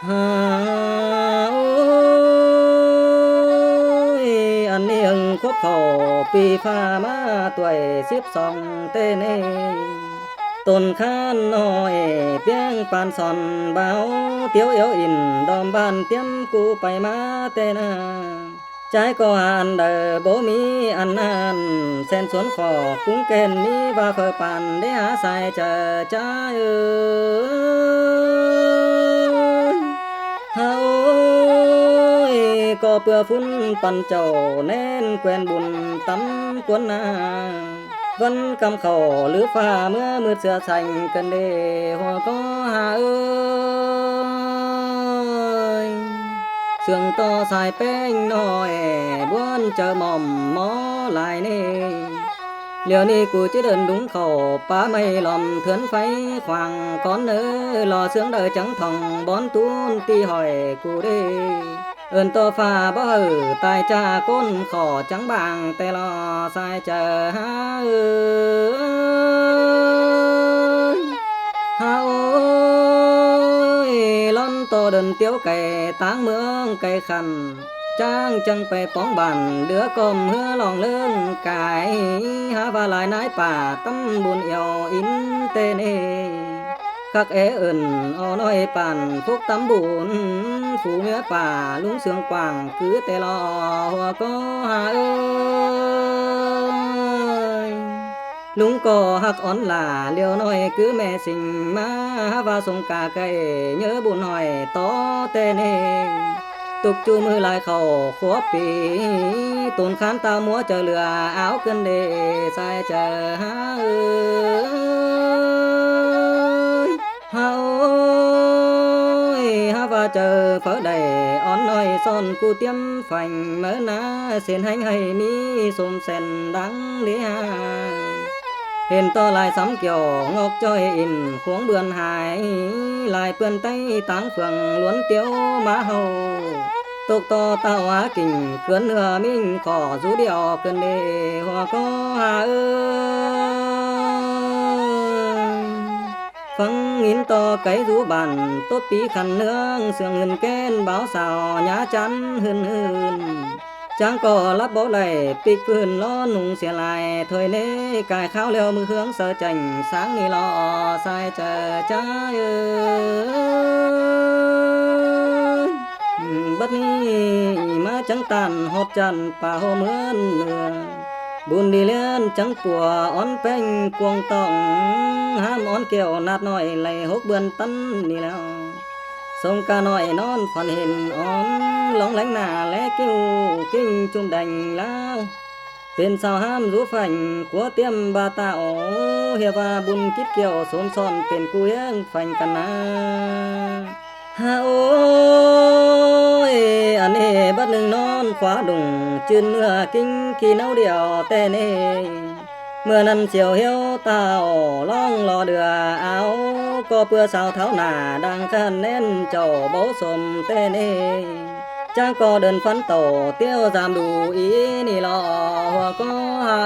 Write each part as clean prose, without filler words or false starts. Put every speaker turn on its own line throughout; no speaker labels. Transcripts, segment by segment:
หาโอ้ยอันนี้ยังครบเข้าปีฟ้ามาตัวย12เตเนต้นข้านน้อยเปียงปานสอนเบาเตียวเอวอินดอมบ้านเตรียมกูไปมาแต่นาใจก็อ่านเด้อบ่มีอันนั้นแสนสวนขอกรุงเกณฑ์มีว่าเฟอปานได้หาใส่เจอใจเฮาก็เพื่อฟุ้นปันเจ้าแน่นแควนบุญตำกวนนาวันกำเข้าหรือฟ้าเมื่อมืดเสือใส่กันเดหัวก็หาเสื่องต่อสายแป้งน้อยบ้วนเจอหม่อมหมอลายนี่เดี๋ยวนี้กูจะเดินดุงเข้าป่าไม่หล่อมเถือนไฟขวางก้อนเนื้อหล่อเสืองเด้อจังทองบอนตูนตีหอยกูเด้เอิ้นต่อฟ้าบ่ตายจ้าก้นขอจังบางแต่รอสายเจอหาเฮาล้อนต่อเดินเตียวไก่ต่างเมืองไก่คันจ้างจังไปป้องบ้านเดือกอมเฮือลองเลื่องกายหาว่าหลายนายป่าตำบุญเอวอินเตเนคักเอิ้นเอาน้อยป่านพวกตำบุญฝูเมียป่าลุงเสืองกว้างคือแต่ลอหัวก็หาลุงก็ฮักอ่อนหลาเลี้ยวน้อยคือแม่สิงมาว่าสงกาไก่เยอะบุญหอยต่อแต่เนตุกจูมือลายเข้าขวบปีต้นขานตามัวเจอเหลืออ้าวขึ้นเดสายเจอหาเฮาหาว่าเจอเฝอได้อ่อนน้อยซ่อนกูเตรียมฝันเมื่อนาเส้นให้มีสมเส้นดังเลียเห็นต่อลายสำเกี่ยวงอกจ้อยอินขวงเบือนหายลายเปื้อนไต้ต่างเฟืองล้วนเตียวมาเฮาตกต่อตาหวากิ่งเกินเนื้อมิ่งขอสูเดียวเกินเดหัวก็หาฟังหินต่อไก่สูบันตบปีขันเนืองเสื่องเงินแก้นบ่าวสาวหยาจันหืนจางก็รับบ่ได้ปิกพื้นล้อนุ่งเสียลายถอยเนกายข้าวแล้วมือเฮืองเสอจังสางนี่ลอสายเจอใจบัดนี้มาจังตันหอบจันป่าโหเหมือนเนื้อบุญดีเลื่อนจังปัวอ่อนแป้งกวงต้องห้ามอ่อนแก้วนาดน้อยไหล6เบือนตันนี่แล้วสงกาน้อยนอนฝันเห็นอ่อนลองแหลงหน้าและกิ้วกิ้งจุ่มดังแล้วเป็นสาวห้ามรู้ฝันกัวเตรียมบาตาโอเฮียว่าบุญคิดเกี่ยวสมซ้อนเป็นกูเยังฝันกันนะฮาโอ้ยอันนี้บัดหนึ่งนอนขวาดุงจืนเนื้อกิ้งขี้เน่าเดียวแต่เน่เมื่อนั้นเสียวเหี่ยวตาล่องรอเดือเอาก็เพื่อสาวเท้าหน้าดังคันแน่นเจ้าเบาสมแต่เน่จ้างก็เดินฟันโตเตี้ยวจามดูอีนี่ลอหัวก็หา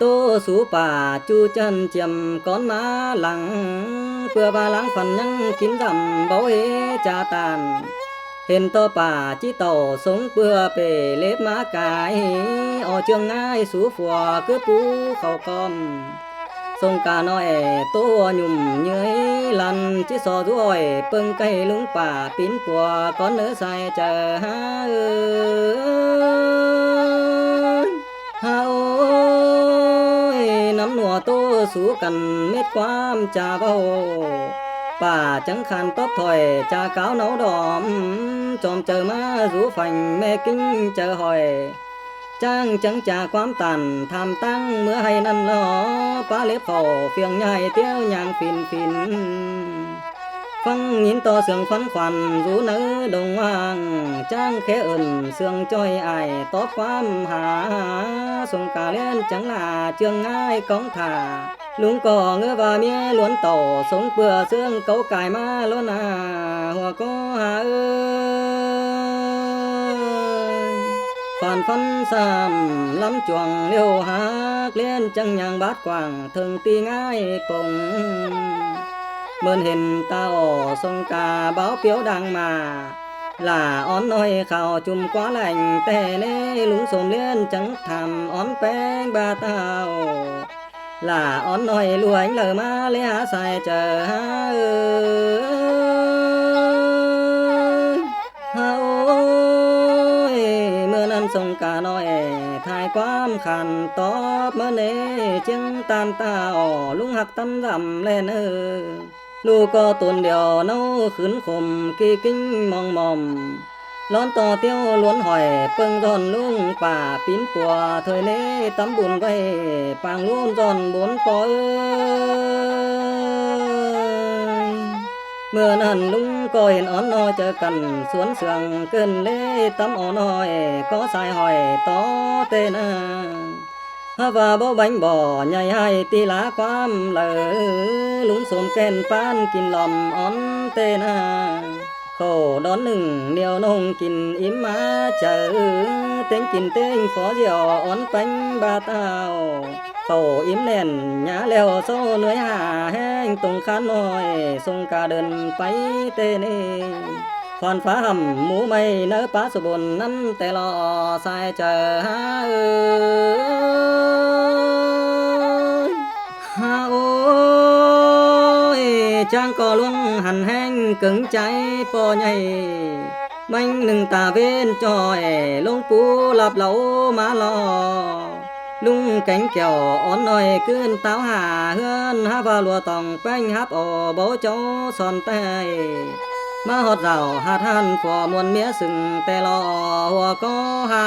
ตัวสู่ป่าจูจันเจียมก้อนมาหลังเพื่อบาลังฝันยังกินดำเบาเฮจาตานเห็นต่อป่าจิโตสงเปื้อเปเล็บมากายออเจืองง่ายสู่ฝัวคือปูเข้ากอมสงกาน้อยตัวหยุ่มเย้ยลันจิสอด้วยเปิงไก่ลุงป่าปิ้นปัวก้อนเนื้อใส่เจอหาเฮาน้ำหนัวตัวสู่กันเม็ดความจาเบาป่าจังคันตบถอยจากาวเนาดอมจอมเจอมาสู่ฝันแม่กิ้งเจอหอยจ้างจังจากความตันทำตั้งเมื่อให้นั่นลอป้าเล็บขอเฟียงใหญ่เตี้ยวยางฟินฟังยินต่อเสียงฟันควันรู้เนื้อดงว่างจ้างแค่เอิ่นเสียงจ้อยอายตอบความหาสงกาเล่นจังลาเจืองง่ายกองถ่าลุงก็เงือว่าเมียล้วนโตสงเปื่อเสื่องเกากายมาล้วนหน้าหัวก็หาฝันฟันซ้ำลำจวงเลี้ยวหากเลี้ยนจังอย่างบาดกว้างถึงตีง่ายปง เมื่อเห็นตาอ่อทรงกาเบาเปียวดังมาหล่าอ้อนน้อยเข้าจุ่มกว่าแหล่งแต่เน่ลุงสมเลียนจังทำอ้อนแป้งบาเต้าหล่าอ้อนน้อยรวยเลอมาเลียใส่เจอฮาโอ้ยเมื่อนั้นทรงกาน้อยทายความขันตอบเมื่อเนจึงตามตาอ่อลุงหักตำรำแลนลูกก็ตนเดียวเนาขึ้นคมกี่กิ้งมองมอมร้อนต่อเตี้ยวล้วนหอยเปิงดอนลุงป่าปินปัวเถยเนตำบุญไว้ปางล้วนดอนบนปอยเมื่อนั้นลุงก็เห็นอ่อนน้อยเจอกันสวนเสืองเกินเล่ตำอ่อนน้อยก็สายหอยต่อเตนาฮาว่าบ่บังบ่ใหญ่ให้ตีลาความเลอลุงสมแก่นปานกินลอมอ่อนเตนาโคดอนหนึ่งเดียวนงกินอิ่มมาเจอเต็งกินเต็งฝอเดียวอ่อนปังบาเต้าเขาอิ่มแน่นหยาแล้วโซเหนื่อยหาแห้งตรงคันน้อยทรงกาเดินไปเตเนคอนฟ้าห่ำหมูไม่เนื้อปลาสุบนน้ำแต่ลอสายเจอฮาโอ้ยจ้างก็ลุงหันแห้งกึ่งใจปอใหญ่มันหนึ่งตาเว้นจอยลงปูหลับเหลามาลอลุงแก่งแก้วอ่อนน้อยขึ้นเต้าหาเฮือนหาว่าลัวต้องแป้งฮับบ่เจ้าสอนใต้มาฮอดเราหาท่านผัวมวนเมียซึ่งแต่รอหัวก็หา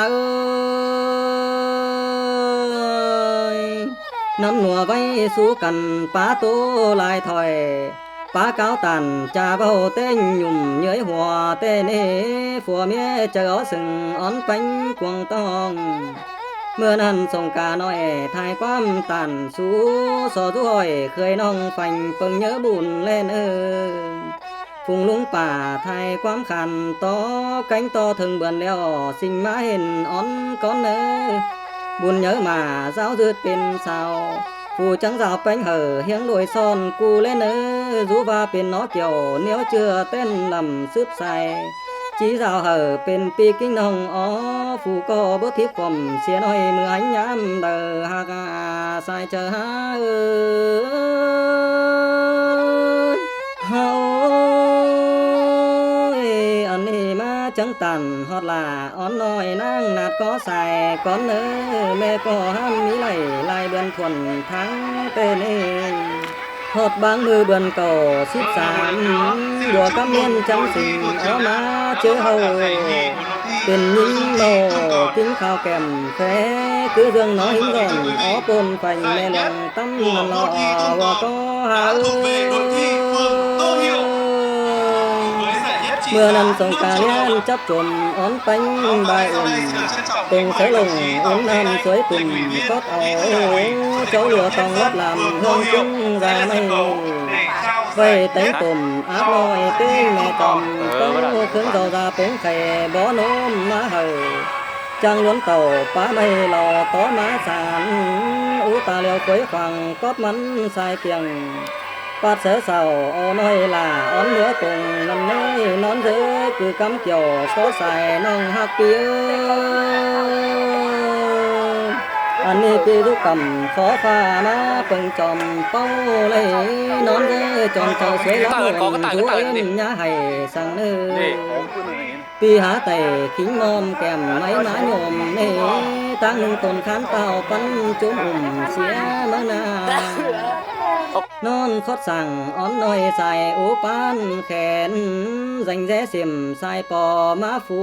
น้ำหนัวไว้สู้กันป้าโตลายถอยป้าเก้าตันจ่าเบาเต้งยุ่มเย้ยหัวเต้เนผัวเมียเจอซึ่งอ่อนปังกวงตองเมื่อนั้นสงกาน้อยทายความตันสู้สอทุอยเคยน้องฟังเปิงเยอะบุญเล่นฟุงลุงป่าไทยความขันต่อแก่งต่อถึงเบือนแล้วสิ่งมาเห็นอ่อนก้อนบุญเยอะมาเจ้าดืดเป็นสาวผู้จังสาวแป้งเฮียงโดยซ่อนกูเล่นรู้ว่าเป็นน้อเกี่ยวเหนียวเชื่อเต้นลำซึบใสจีสาวเป็นปีกิ้งน้องผู้ก็บ่ทิพความเสียน้อยเมื่อย้ำหากใส่เจอเฮาอันนี้มาจังตันฮอดลาอ่อนน้อยนางนาดก็ใส่ก่อนแม่ก็ห้ามมีไหลายเดือนทวนทั้งเต้นฮอดบางมือเบือนเก่า13บัวกำเนียนจังสิงเอามาเจอเฮาเป็นยิงโลกินข้าวแก้มแฟคือเรื่องน้อยหินร้อนปนไปแม่ลงตั้มนรอว่าก็หาเมื่อนั้นสงกาเลียนจับจมอ่อนปังใบอุ่นเต็งใส่ลงอุ่นน้ำสวยตุ่มก็เอาเจ้าเหลือต้องรับลำห้องจึงราไม่ไว้เต็งตุ่มอาบน้อยเต็งแม่ตอมเต้าขึ้นเต่าราปงไข่บ่อน้มมาจังล้วนเต่าป้าไม่หล่อต่อมาสารอุตาเลียวกวยฟังก็มันสายเกียงปัดเสือเสาเอาน้อยล่าอ่อนเหลือคงนั่นน้อยนอนเธอคือกำเกี่ยวก็ใส่น้องหักเปียอันนี้ปีทุกกำขอฟ้ามาเปิงจอมเป้าเลยนอนเธอจอมเจ้าสวยล้ำเงินจูเอ็มยาให้สั่งปีหาไต่ขิงนอมแก้มไม้หมาโยมตั้งหนึ่งต้นขานเต่าปันจุ่มเสียเมื่อนานอนคดสั่งอ่อนน้อยใส่อุปานแขนจังแย่สิมใส่ปอมาฟู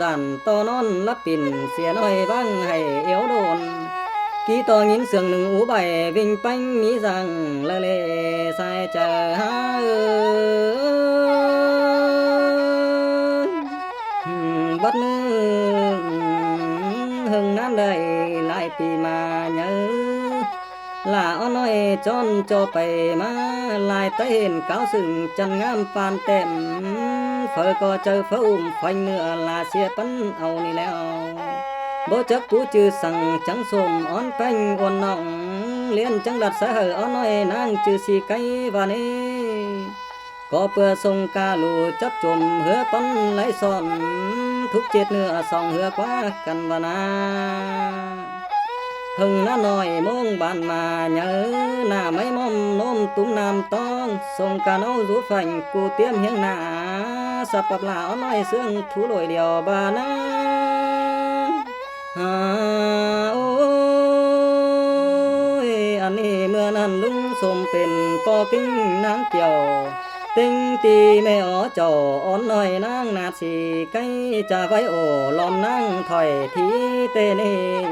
จันต่อนอนรับปิ่นเสียน้อยบ้างให้เอวโดนกี่ต่อยินเสียงหนึ่งอูใบวิ่งปังมีจังละเลใส่เจอหาบัดมือหึงน้ำได้หลายปีมาเยอะลาอ้อน้อยจนโจไปมาลายตะเห็นเก้าซึ่งจันงามปานเต็มเฟอก็เจอเฟอไฟเนื้อลาเสียปันเอานี่แล้วบ่จักผู้จื้อสั่งจังสมอ่อนแป้งอ่อนน้องเลี้ยนจังดัดเสออ้อน้อยนางจื้อสีไก่ว่านี้ ก็เพื่อทรงกาลูจับจุมเหือป้อนไหลซ่อนทุกเจ็ดเนื้อสองเหือกว่ากันวนาหึงน้าน้อยมงบานมาเnhớหน้าไม่มอมโน้มตุ้มน้ำต้องทรงกาเอารูphànhกูเตรียมเฮียงหน้าสับปับลาอ้อนน้อยเสื่องถูลอยเดียวบานาโอ้ยอันนี้เมื่อนั้นลุงสมเป็นปอกิ้งนางเกี่ยวtinh tì mẹ ó trò ón nói nang nạt xì cây trà vai ổ lòm nang thỏi thí tê nê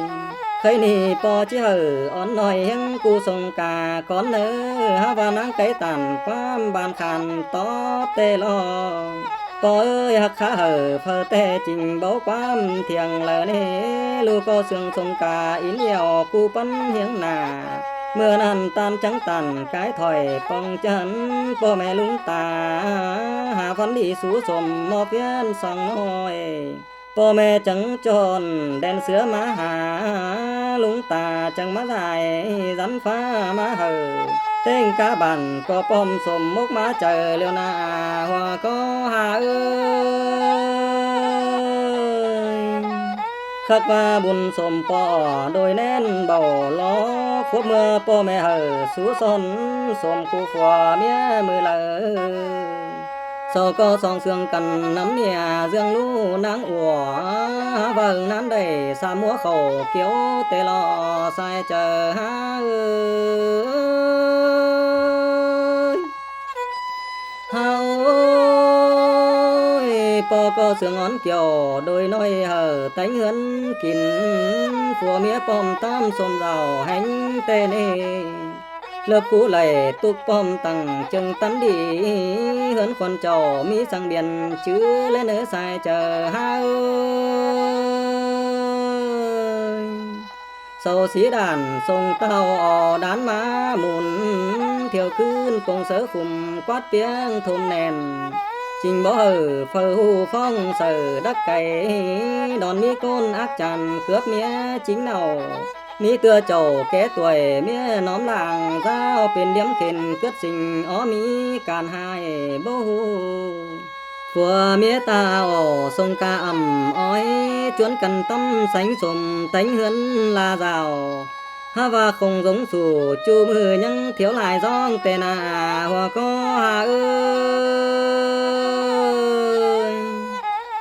khơi nì po chi hở ón nói hieng cu sông cà con nơ ha va nang cái tàn quam bàn khàn to tê lo po ơi hắc khá hở phơ tê trình bấu quam thiềng lờ nê lu co sương sông cà in nhiều cu bắn hieng nà mưa nan tan trắng tàn cái thỏi phong chân po mẹ lúng ta hà văn đi sú sồm mò phiên song nói po mẹ trắng tròn đèn sữa má hà lúng ta chẳng má dài rắn phá má hờ tên cá bàn có pom sồm mốc má chờ liêu na hoa có hà ơi khắc và buồn sồm po đôi nén bầu lo khúc mưa po mẹ hờ sú son sồm cu phò mía mưa lờ sau có song sương cần nắm nhà dương lũ nắng ủa vầng nán đầy xa múa khẩu kiếu tê lo sai chờ ha ơi ha ơi po có sương ngón kiều đôi nói hờ tánh hấn kín phùa mía pom tam xôm rào hành tê nê lớp cũ lầy tục pom tăng chừng tắn đi hơn con trò mi sang biển chứ lên ở sai chờ ha ơi sầu xí đàn sông tao ò đán má mùn thiều cươn cùng sớ khùng quát tiếng thôm nèn trình bỏ hở phờ hù phong sở đắc cày đòn mi côn ác tràn cướp mía chính nào mi tưa trầu ké tuổi mía nóm làng giao bên điểm khen cướp sinh ó mi càn hai bố phùa mía ta ổ sông ca ẩm ói chuốn cần tâm sánh sùm tánh hướn la rào ha và không giống sủ chu mưa nhưng thiếu lại giong tê nà hòa có hà ơi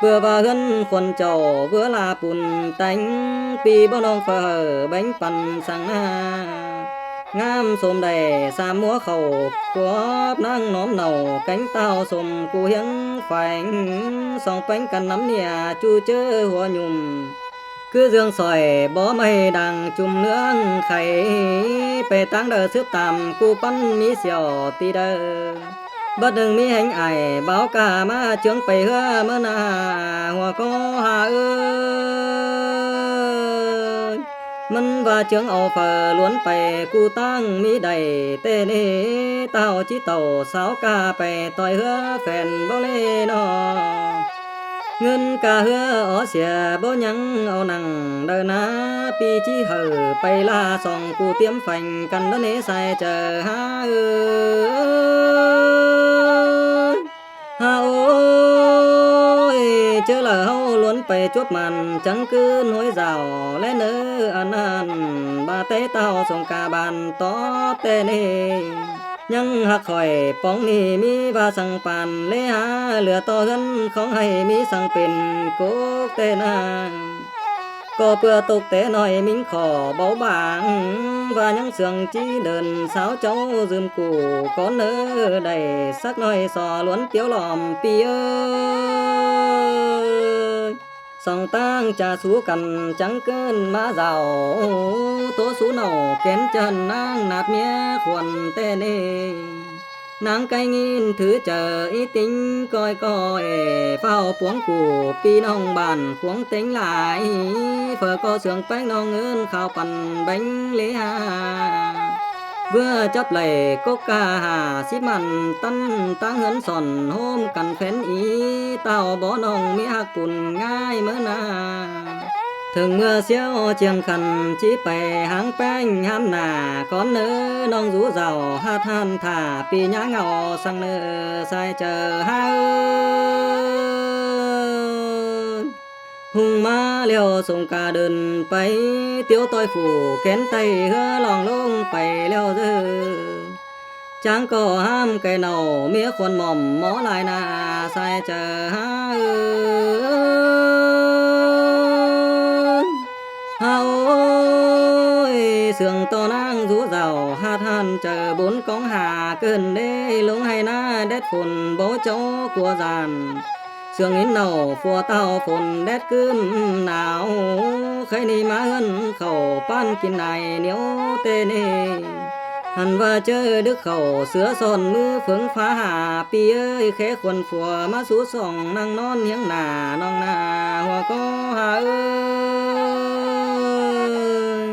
vừa và hân quần trầu vừa là bùn tánh pi bao nong phở bánh phần sang ngam xôm đầy xa múa khẩu của nang nóm nầu cánh tao xôm cu hiếng phanh song bánh cần nắm nìa chu chớ hoa nhùm cứ dương sỏi bó mây đằng chùm nướng khay bề táng đờ xếp tạm cu bắn mi xèo tì đờ bất đừng mi hành ải báo cả má trướng bày hứa mơ nà hòa có hà ơi mân và trướng ổ phở luốn bày cu tang mi đầy tê nê tao chỉ tàu sáu ca bày tỏi hứa phèn bao lê nó ngân ca hứa ó xìa bó nhắn ao nằng đời ná pi chi hở bay la sòng cu tiếm phành cần đó nế sai chờ ha ơi ha ôi chớ là hâu luôn bày chốt màn trắng cứ nối rào lẽ nỡ ăn ba tế tao sòng ca bàn tó tê nê nhưng hạc khỏi bóng nì mi và sang bàn lê ha lửa to hơn không hay mi sang pin cố tê na có bữa tục tế nói mình khó báu bảng và những sườn chi đơn sáo cháu dùm củ có nỡ đầy sắc nói sò luốn tiếu lòm pi ơi song tang trà sú cần trắng cơn má rào tố sú nầu kén chân nang nạt mía khuẩn tê nê nang cay nghìn thứ chờ ý tính coi coi phao puống củ pi nong bàn puống tính lại phở co sườn bánh nong ơn khaoปั่น bánh lê ha vừa chấp lệ cốc ca hà xí mặn tân tăng hấn sòn hôm cần phén ý tao bó nong mi hạc bùn ngay mớ na ถึงเมื่อเสียวเจียงคันจีไปหางแป้งห้ามหน้าก่อนเนื้อน้องรู้เจ้าหาท่านท่าปีหญ้าเงาสังเนื้อใส่เจอหาหุงมาเลี้ยวสงกาเดินไปเตียวต้อยฝูแขนไตเฮือลองลงไปแล้วเด้อจางก็ห้ามไก่เน่าเมียคนหม่อมหมอลายหน้าใส่เจอหาเฮาเสื่องต่อนางรู้เจ้าหาท่านเจอบุญกองหาเกินเด้ลงให้หน้าเด็ดฝนบ่โจกลัวจานเสื่องหินเน่าฟัวเต้าฝนแดดกึมหนาวใครนี่มาเอิ้นเข้าปั้นกินได้เหนียวเตเนหันว่าเจอดึกเข้าเสือซ่อนมือเฟิงฟ้าหาปีเอ้ยแค่คนฟัวมาสู่ส่องนั่งนอนเฮียงหน้าน้องหน้าหัวก็หาเอ้ย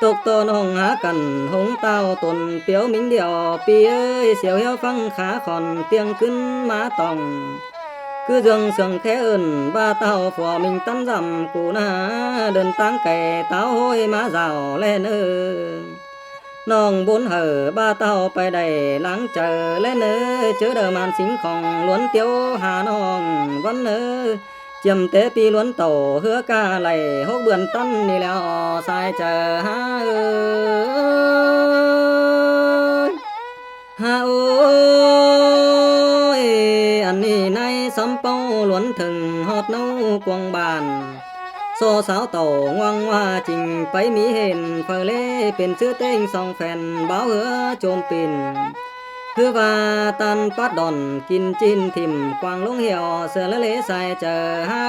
ตกต่อน้องหากันหงเต้าตนเปียวมิงเดียวปีเอ้ยเสียวเหี่ยวฟังขาขอนเตียงขึ้นมาตองcứ dường sương thế ơn ba tao phò mình tắm dầm cụ na đơn táng kẻ tao hôi má rào lên nòng bốn hở ba taoไปได้หลังเจอlên chớ đờ màn xính khòng luốn tiêu hà nòng vẫn chiêm tế pi luốn tàu hứa ca lầy hốc bươn tân đi leo sai chờ ha ha ơiอันนี้ในสำเป้าล้วนถึงฮอดเนากวงบานโซสาวเต่าวังว่าจริงไปมีเห็นเฟอเล่เป็นชื่อเต้งสองแฟนบ่าวเหือโจมปิ่นคือว่าตันปัดดอนกินจินทิมกวางลงเหี่ยวเสือละเลใส่เจอหา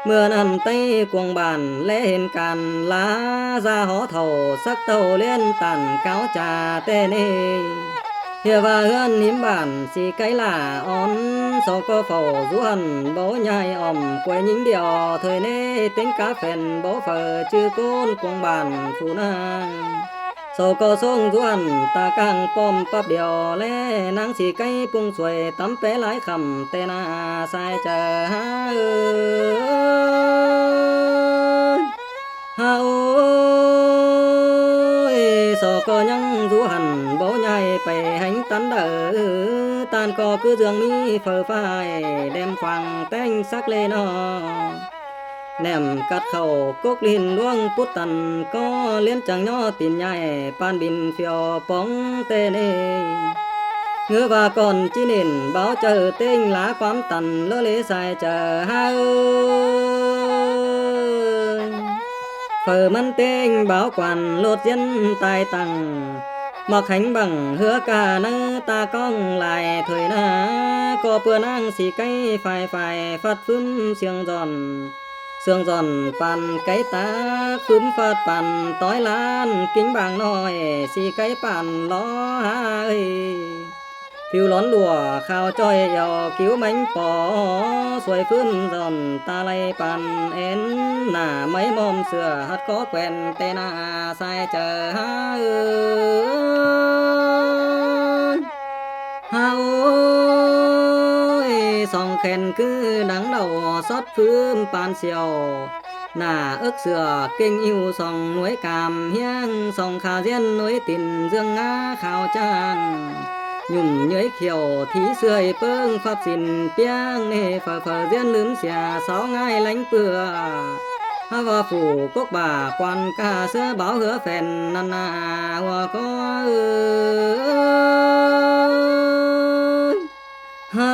เมื่อนั้นไต้กวงบานและเห็นกันลาซาหอเท่าสักเต่าเลี้ยนตันเก้าจ่าเต้เนเฮียว่าเฮือนหิมบ้านสิไกลล่าอ่อนสอก็เฝ้าสุหันบ่ใหญ่อ่อมกวยหญิงเดียวเถยเน่เต็งกาแฟนบ่เฟอชื่อโกนกวงบานผู้นางสอก็ทรงสุหันตากลางป้อมปับเดียวแลนางสิไกลปุงสวยตำแปหลายคำแต่นาสายเจอหาเฮาสอก็ยังสุหันบ่ใหญ่ไปหันตันเด้อตานก็คือเรื่องมีเฟอฝ่ายแดมขวางแต่งสักเลนอแนมกัดเข้ากกลินล่วงปุตตันก็เลี้ยนจังย่อตินใหญ่ปานบินเฟียวป้องเตเนเงือว่าก่อนจีนินเบาเจอเต้งหลาความตันเลเลใส่เจอหาเฟอมันเต้งเบากวันโลดเย็นตายตังมอกแข็งบังเหือกาเนื้อตาก้องลายถอยนาก็เปื้อนางสีไก่ไฟฟัดฟื้นเสียงจอนเสียงจอนปันไก่ตาฟื้นฟัดปันต้อยล้านกิ้งบางน้อยสีไก่ปันล้อหายผิวร้อนลัวข้าวจ้อยยอคิ้วมันปอสวยฟื้นจอนตาไหลปันเอ็นหน้าไม่มอมเสือหัดคอแกวนเตนาใส่เจอหาเฮาสองแขนคือดังเดาซอดฟื้นปานเสียวหน้าเอิกเสือเก่งอิวสองหน่วยกามเฮียงสองขาเจียนหน่วยติ่นเรื่องงาข่าวจางยุ่มเย้ยเขียวที่เสื่อยเปิ้งฟับสินเปียงเน่เฟอเจียนลืมเสียสาวง่ายlãnhเปื่อฮาว่าฝูกกบ่าควันกาเสื้อเบาเหือแฟนนันนาหัวก็เฮา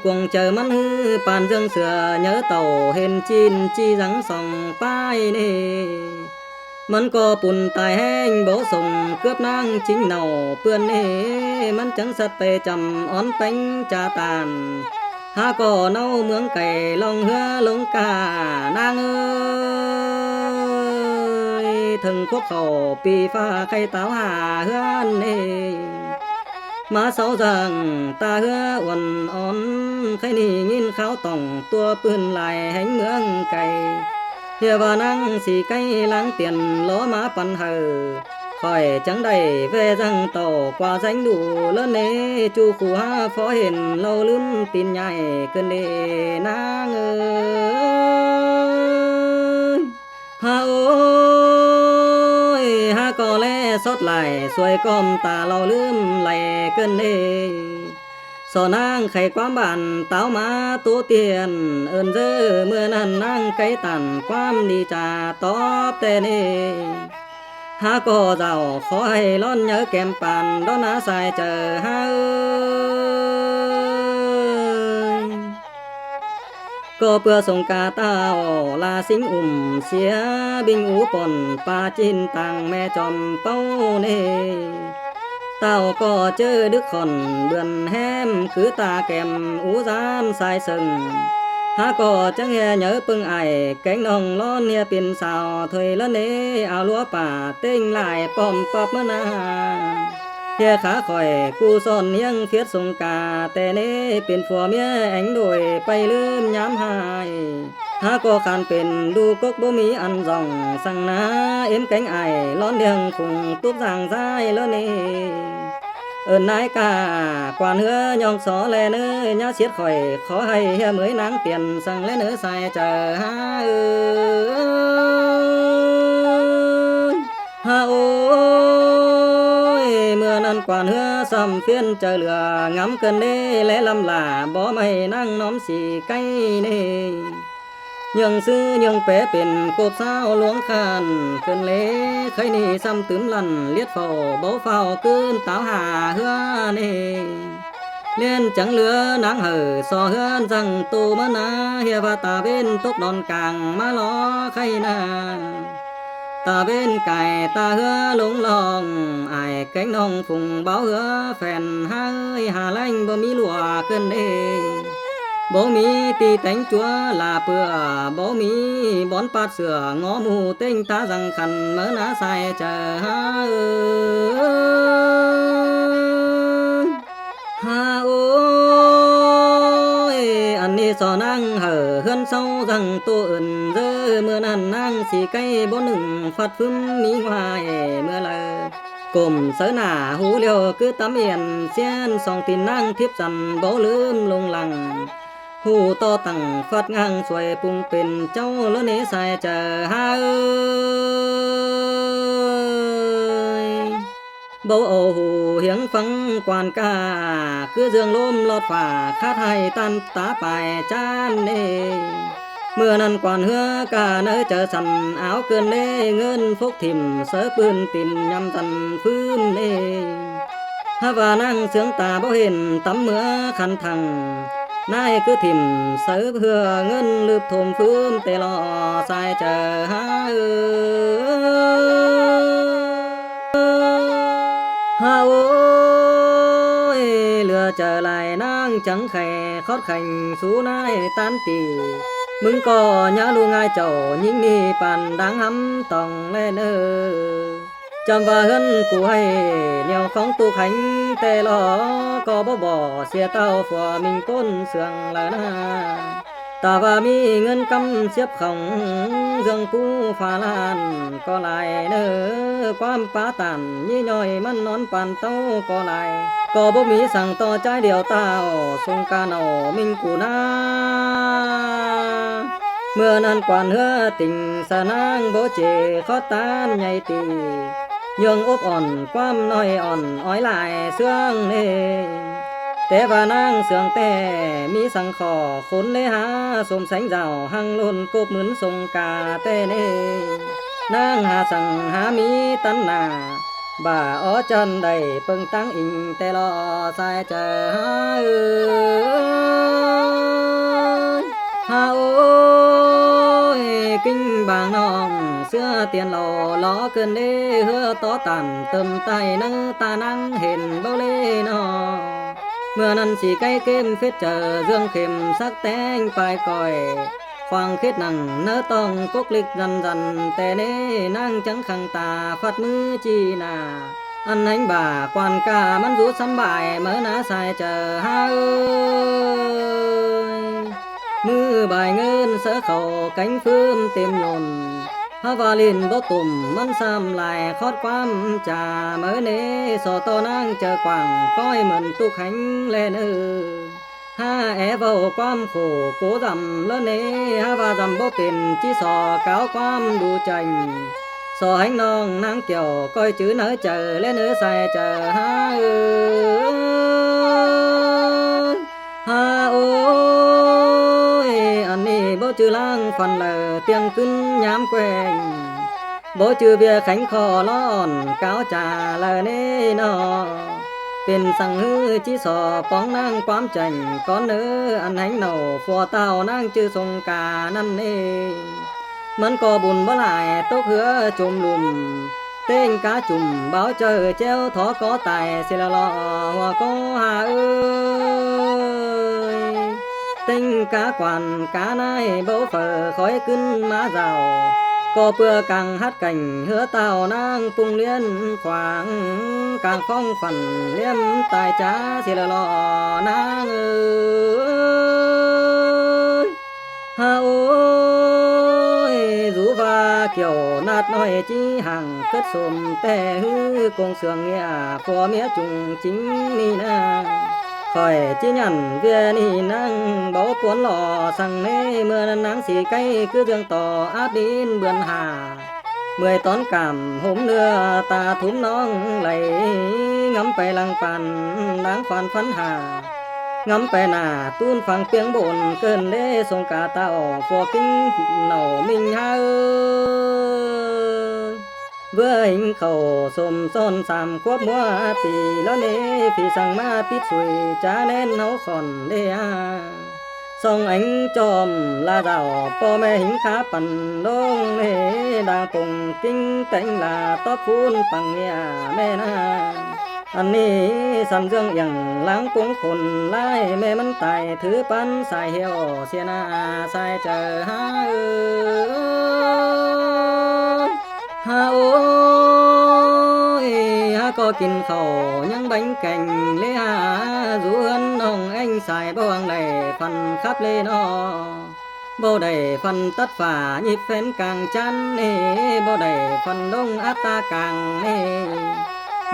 กวงเจอมันฮือปานเรื่องเสือnhớ tàuเห็นจีนจีรังส่องป้ายนี่มันก็ปุ่นตายแห้งบ่ส่งเกือบนางจิงเน่าเปื้อนนี่มันจังสัตว์ไปจำอ่อนเป็งจาตานหาก็เน่าเมืองไก่ลองเหือลงกานางเอ้ยถึงพวกเขาปีฟ้าไข่เต้าหาเฮือนนี่มาเสาจังตาเหืออ่อนอ่อนใครนี่ยินเขาต้องตัวปืนลายแห่งเมืองไก่เฮียว่านั่งสีไก่ล้างเตียนล้อมาปันเหอ ค่อยจังได้แวจังต่อกว่าจังดูแล้วเนจูคูหาพอเห็นเราลืมตีนใหญ่เกินเดนางเอ้ยฮาโอ้ยฮาก็แลสดไหลสวยก้มตาเราลืมไหลเกินเดสอนางไขความบานเต้ามาตัวเตียนเอิ้นเจ้อเมื่อนั้นนางไก่ตันความดีจาตอบแต่เนหาก็เจ้าขอให้ร้อนเยอะแก้มปานดอนนาสายเจอหาก็เพื่อส่งกาเต้าลาสิงเสียบิงอูป่นปาจินตังแม่จอมเป้าเนเต้าก็เจอดึกคนเบือนแฮมคือตาแก้มอูซานสายสึงหาก็จังแเหnhớปึงไอแกงน้องล้อนเนี่ยเป็นสาวถอยละเนเอาลัวป่าเต้งหลายป้อมปอบมะนาเฮียขาข่อยกูซ่อนเนียงเฟียดสงกาแต่เนเป็นผัวเมียแองโดยไปลืมยามหายหาก็คันเป็นดูกกบ่มีอันส่องสั่งนาเอ็มแกงไอล้อนเดียงคงตุกสั่งซ้ายละเนเอิ้นนายกากวานเหือยองสอแลเนยาเสียดข่อยขอให้เฮียเหมยนางเปลี่ยนสั่งแลเนใส่เจอหาหาโอ้ยเมื่อนั้นกวานเหือซ้ำเฟียนเจอเหลืองำเกินเด้และลำลาบ่ไม่นั่งน้อมสีไก่เน่ยังซื้อยังแปะเป็นกบสาวหลวงคานเกินเลใครนี่ซ้ำตึมลั่นเลียดเฝ้าเบาเฝ้าเกินตาวหาเฮือเน่เล่นจังเหลือนางสอเฮือนจังตูมะนาเฮียว่าตาเว้นตกนอนกลางมาล้อใครนาตาเว้นไก่ตาเฮือลงลองอายแกงน้องฟุงเบาเฮือแฟนหาหาแรงบ่มีลัวเกินเด้บ่มีตีแต่งจัวลาเปื่อบ่มีบอนปาดเสืองอหมูเต็งตาสังคันเมื่อนาใส่เจอหาโอ้ยอันนี้สอนางเฮือนเศร้าจังตัวอื่นเด้อเมื่อนั้นนางสิไก่บ่หนึ่งฟัดฟึมมีวายเมื่อละกลมเสอหน้าหูเลียวคือตำเอียนเสียนสองตีนนางทิพสันบ่ลืมลงหลังหูต่อตั้งฟัดงางสวยปุงเป็นเจ้าละเนใส่เจอหาบ่เอาหูเหียงฟังกวานกาคือเรื่องลมลอดฝ่าคาไทยตันตาปายจานเนเมื่อนั้นกวานเหือกาเนเจอสันเอาเกินเนเงินฟกถิ่มเสือปืนตินยำสันฟื้นเนฮาว่านั่งเสียงตาบ่เห็นตำเมื่อคันทังนายคือถิ่มเสือเพื่อเงินลืบถมฟื้นแต่รอสายเจอหาฮาโอ้ยเหลือเจอลายนางจังไข่คอดไข่สู้นายตันตีมึงก็อย่าลูง่ายเจ้ายิ่งนี่ปั่นดังหำต้องแลเนอจำว่าเฮือนกูให้เหนียวของตูขังแต่ลอก็บ่เสียเต้าฝัวมิงก้นเสื่องละนะแต่ว่ามีเงินกำเสียบของเรื่องผู้ฟ้าลานก็หลายเนอความปาตันยี่ย่อยมันนอนปั่นเต้าก็หลายก็บ่มีสั่งต่อใจเดียวเต้าสงการเอามิงกูนาเมื่อนั้นกวานเหือติ่งสนางบ่เจขอตานใหญ่ตียังอบอ่อนความน้อยอ่อนอ้อยลายเสื่องเนแต่ว่านางเสื่องแต่มีสังขอคนเลยหาสมแสงเจ้าหังล้นกบเหมือนสงกาแต่เนนางหาสั่งหามีตันนาบ่าอ้อจันได้เปิงตั้งอิงแต่รอสายเจอหาโอ้ยกิ้งบางน้องเสื้อเตียนล้อเกินเด้เฮือต่อตันเติมไตเนื้อตานังเห็นเบาเล่นอเมื่อนั้นสิไก่เกมเฟ็ดเจอเรื่องเข็มสักแตงปลายก่อยควางเค็ดนั่งเนื้อต้องกกลิกรันแต่เน่นั่งจังขังตาฟัดมือจีนาอันไหนบ่ากวนกามันรู้สบายเมื่อนาสายเจอหามือบ่ายเงินเสือเขาแกงฟื้นเต็มยน ฮาวาลินบ่ตุ่มมันซ้ำหลายคอดความจาเมื่อเนสอต่อนางเจอกว่างก้อยเหมือนตุกแข็งแลนฮาแอเว้าความโคโกดำแล้วเนฮาว่าจำบ่เป็นจิสอเก้าความดูใจสอให้น้องนางเกี่ยวก้อยจื้อเนอเจอและเนอใส่เจอฮาฮาโอ้ยอันนี้บ่จื้อล้างฟันเลอเตียงขึ้นยามแกว่งบ่จื้อเบียแข็งคอร้อนก้าวจาเลอเนนอเป็นสังหือจิสอป้องนางความจังก่อนเนื้ออันแห่งเนาฟัวเต้านางจื้อสงกานั่นเองมันก็บุญบ่หลายตกเหือจุ่มลุ่มเต้งกาจุ่มเบาเจอเจ้าถอก็ตายสิละลอหัวก็หาเต้งกากวันกานายเบาเฝอคอยขึ้นมาเจ้าก็เปื้อกังฮัดกันเหือเต้านางปุงเลี้ยนขวางกลางฟ้องฝันเลี้ยมตายจ้าสิละลอนางฮาโอ้ยรูว่าเกี่ยวนาดน้อยจีห่างเกิดสมแต่ฮือกงเสืองเมียผัวเมียจุงจริงนี่นะค่อยจิยันเวียนี่นั่งเบาปวนหล่อสั่งเนเมื่อนั้นนางสีไก่คือเรื่องต่ออาดินเบือนหาเมื่อยตอนกำห่มเนื้อตาทุ่มน้องไหลงำไปลังปันนางฟันฟันหางำไปหน้าตูนฟังเปียงบนเกินเด้สงกาตาออกฟอกิ้งเหนามิงฮาเบื่อหิงเข้าสมซ้อน3 ควบมัวปีแล้วเนพี่สั่งมาปิดสวยจาแน่นเฮาขอนเด้ส่องอังจอมลาดาวพ่อแม่หิงขาปั่นลงเนดางปงกิ้งแต่งลาตอคูนปังเมียแม่นาอันนี้สำเรื่องอย่างหลังปงคนไล่แม่มันตายถือปันสายเหี่ยวเสียหน้าสายเจอฮาฮาโอ้ยฮาก็กินข้าวยังบังแก่งเลยฮารูเฮือนน้องเอ็งสายบ่วงได้ฟันคับเลยน้อบ่ได้ฟันตัดฝ่าหยิบแฟนกลางจันนี่บ่ได้ฟันดงอัตตากลางนี่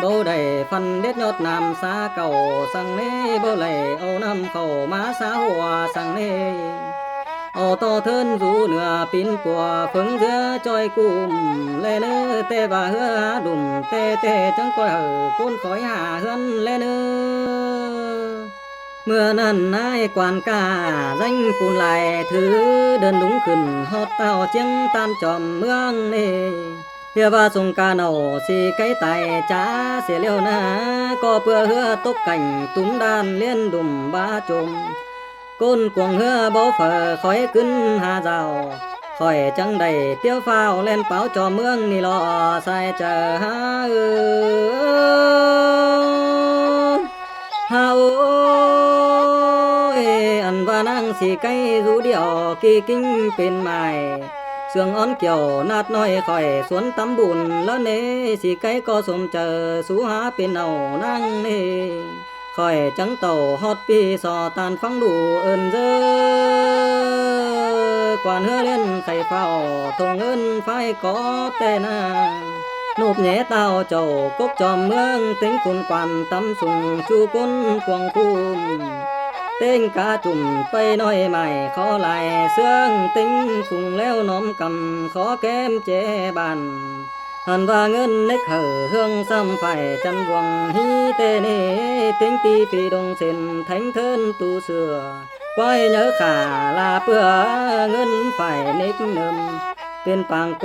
บ่ได้ฟันเด็ดยอดน้ำสาเก่าสั่งนี่บ่ไหลเอาน้ำเข้ามาสาหัวสั่งนี่เอาต่อเทินรูเหนือปินปัวเฟิงเรือจอยกุมแลเนอแต่ว่าเหือดุ่มแต่จังก้อยคนคอยหาเฮือนแลเนอเมื่อนั้นนายกวนกาdanhปูนไหลถือเดินลุงขึ้นฮอดเต้าเจียงตามจอมเมืองนี่เพื่อว่าสงกาเนาสิไก่ไตจ้าเสียแล้วนะก็เพื่อเหือตกกันตุ้มด้านเลี้ยนดุ่มบาจมก้นกวงเหือบ่เฝอคอยขึ้นหาเจ้าคอยจังได้เตี้ยวฟ้าวเล่นเป๋าจอเมืองนี่ลอใส่เจอฮาฮาโอ้ยอันว่านางสิไก่รู้เดียวกี่กิ้งเป็นไม้เสื่องอ้อนเกี่ยวนาดน้อยคอยสวนตำบุญแล้วเนสิไก่ก็สมเจอสู่หาเป็นเอานางเนคอยจังเต่าฮอดปีสอตานฟังดูเอิ้นเจ้อกวานเฮือเล่นไข่เฝ้าทงเอิ้นไฟก่อแต่นานูบแหน่เต้าเจ้ากกจอมเมืองเต็งคุณกวนตำสุงชูก้นกวงคุมเต็งกาจุ่มไปน้อยใหม่ขอไหลเสื่องเต็งฟุงแล้วน้อมกำขอแก้มเจบันหันว่าเงินเน็กเฮองซ้ำไฟจันวงฮีเตเนเต็งตีปีดงเส้นแทงเทินตูเสือไว้เนื้อขาลาเปื่อเงินไฟเน็กเนิมเป็นปางโก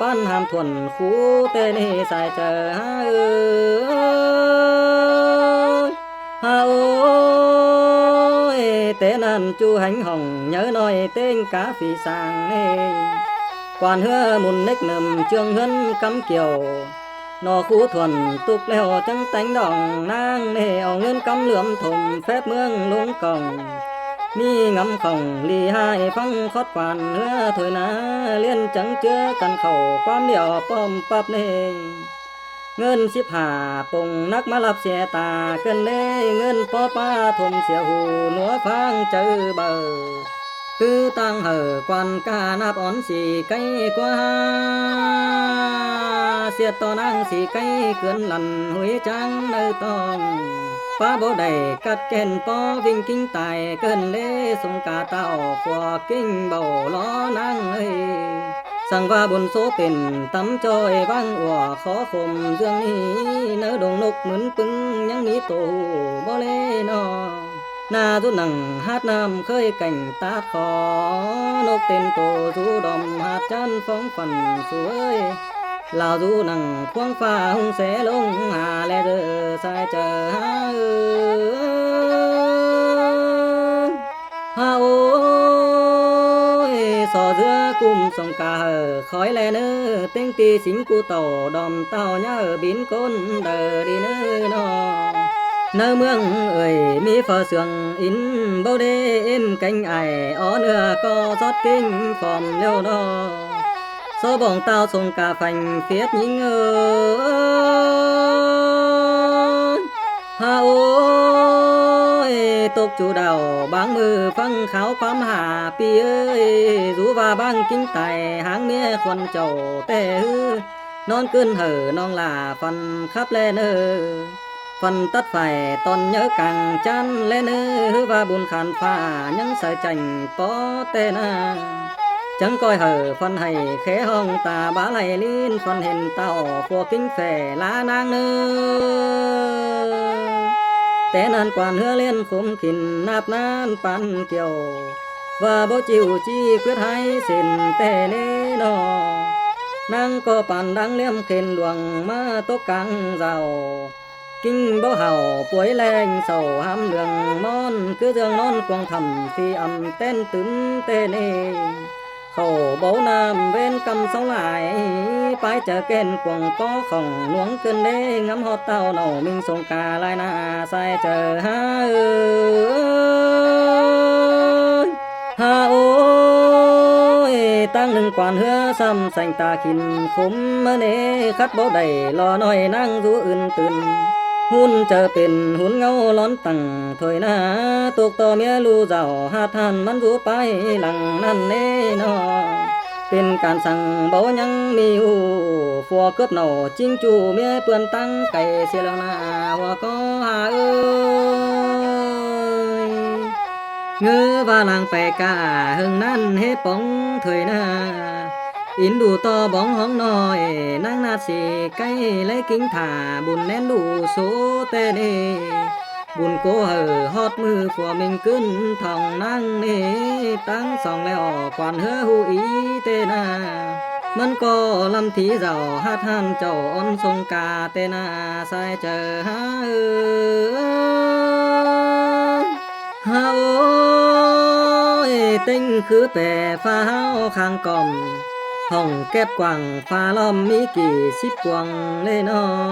ปั้นหามทวนคูเตเนใส่เจอฮาโอ้ยแต่นั้นจูหันห่องเนื้อน้อยเต็งกาฝีสางเนกวนเหือมุนเน็กเนิมเจืองเฮือนกำเกี่ยวนอคูทวนตุกแล้วจังแต่งดองนางเนเอาเงินกำเหลื่อมถมแฟบเมืองลุงกองมีงำของลีหายฟังคอดกวนเหือถอยนาเลี้ยนจังเจือกันเข้าความเดียวป้อมปับเนเงิน15 ปงนักมาลับเสียตาเกินเนเงินป้อป้าทมเสียหูหนัวฟังเจอเบอ tư tăng hở quan ca nạp ón xì cây qua xiết to nang xì cây cưỡn lằn huế trang nơi tòng phá bố đầy cắt kèn po vinh kinh tài cơn lê sông ca tàu phò kinh bầu ló nang ơi sang va buồn số tiền tắm trôi vang ủa khó khom dương ni nỡ đồng nục mướn pưng nhang ní tổ bó lê nó na du nằng hát nam khơi cảnh ta khó nốc tên tổ du đom hát chân phóng phần suối lào du nằng khoang pha hung xé lông hà lê dơ sai chờ ha ha ôi sò giữa cùng sông cà hờ khói lè nơ tiếng ti xính cu tàu đòm tàu nhá ở biến côn đờ đi nơ nó nơ mương ơi mi phở sương in bao đê em cánh ai ó nửa có rót kinh phòm liêu đó số bóng tao sông cà phành phiết nhính ơi ha ôi tục chủ đào báng mư phăng kháo quám hà pi ơi rú và băng kinh tài háng mía khuẩn chầu tê hư non cơn hở non là phần khắp lên phần tất phải toàn nhớ càng chán lên và buồn khàn phà những sợi chành có tên chẳng coi hở phần hay khé hông ta bá lầy linh phần hình tàu của kinh phè lá nang nơ té nan quan hứa lên khủng khinh nạp nan pan kiều và bố chịu chi quyết hay xin tê nê nó năng có pan đang liêm khen luồng ma tốt càng giàu kinh bố hào cuối lên sầu ham đường món cứ dương non quang thầm phi âm tên tướng tê nê khổ bố nam bên cầm sống lại phải chờ kên quần có khổng nuống cơn đê ngắm hót tao nổ mình sông cà lại na sai chờ ha ơi ha ôi tăng đừng quản hứa xăm xanh ta khinh khúm nê khát bố đầy lo nói năng rú ươn tươn hun chờ tiền hun ngâu lón tầng thôi na tuộc to mía lu giàu hát han mắn rúpai lằng năn nê nó tiền càn sang bố nhăng mi u phùa cướp nổ chinh chủ mía tuần tăng cày xì lăng na hoa có hà ơi ngư và làng phải cả hưng nan hết bóng thời na in đủ to bóng hóng nồi nang nát xì cây lấy kính thả bùn nén đủ số tê nê bùn cố hở hót mư của mình cơn thòng nang nê tăng sòng leo quản hứa hú ý tê na mân có lâm thí giàu hát han chầu ôn sông cà tê na sai chờ ha ha ôi tinh khứ bè pha hao khang còm hồng kép quàng pha lom mỹ kỳ ship quàng lên nó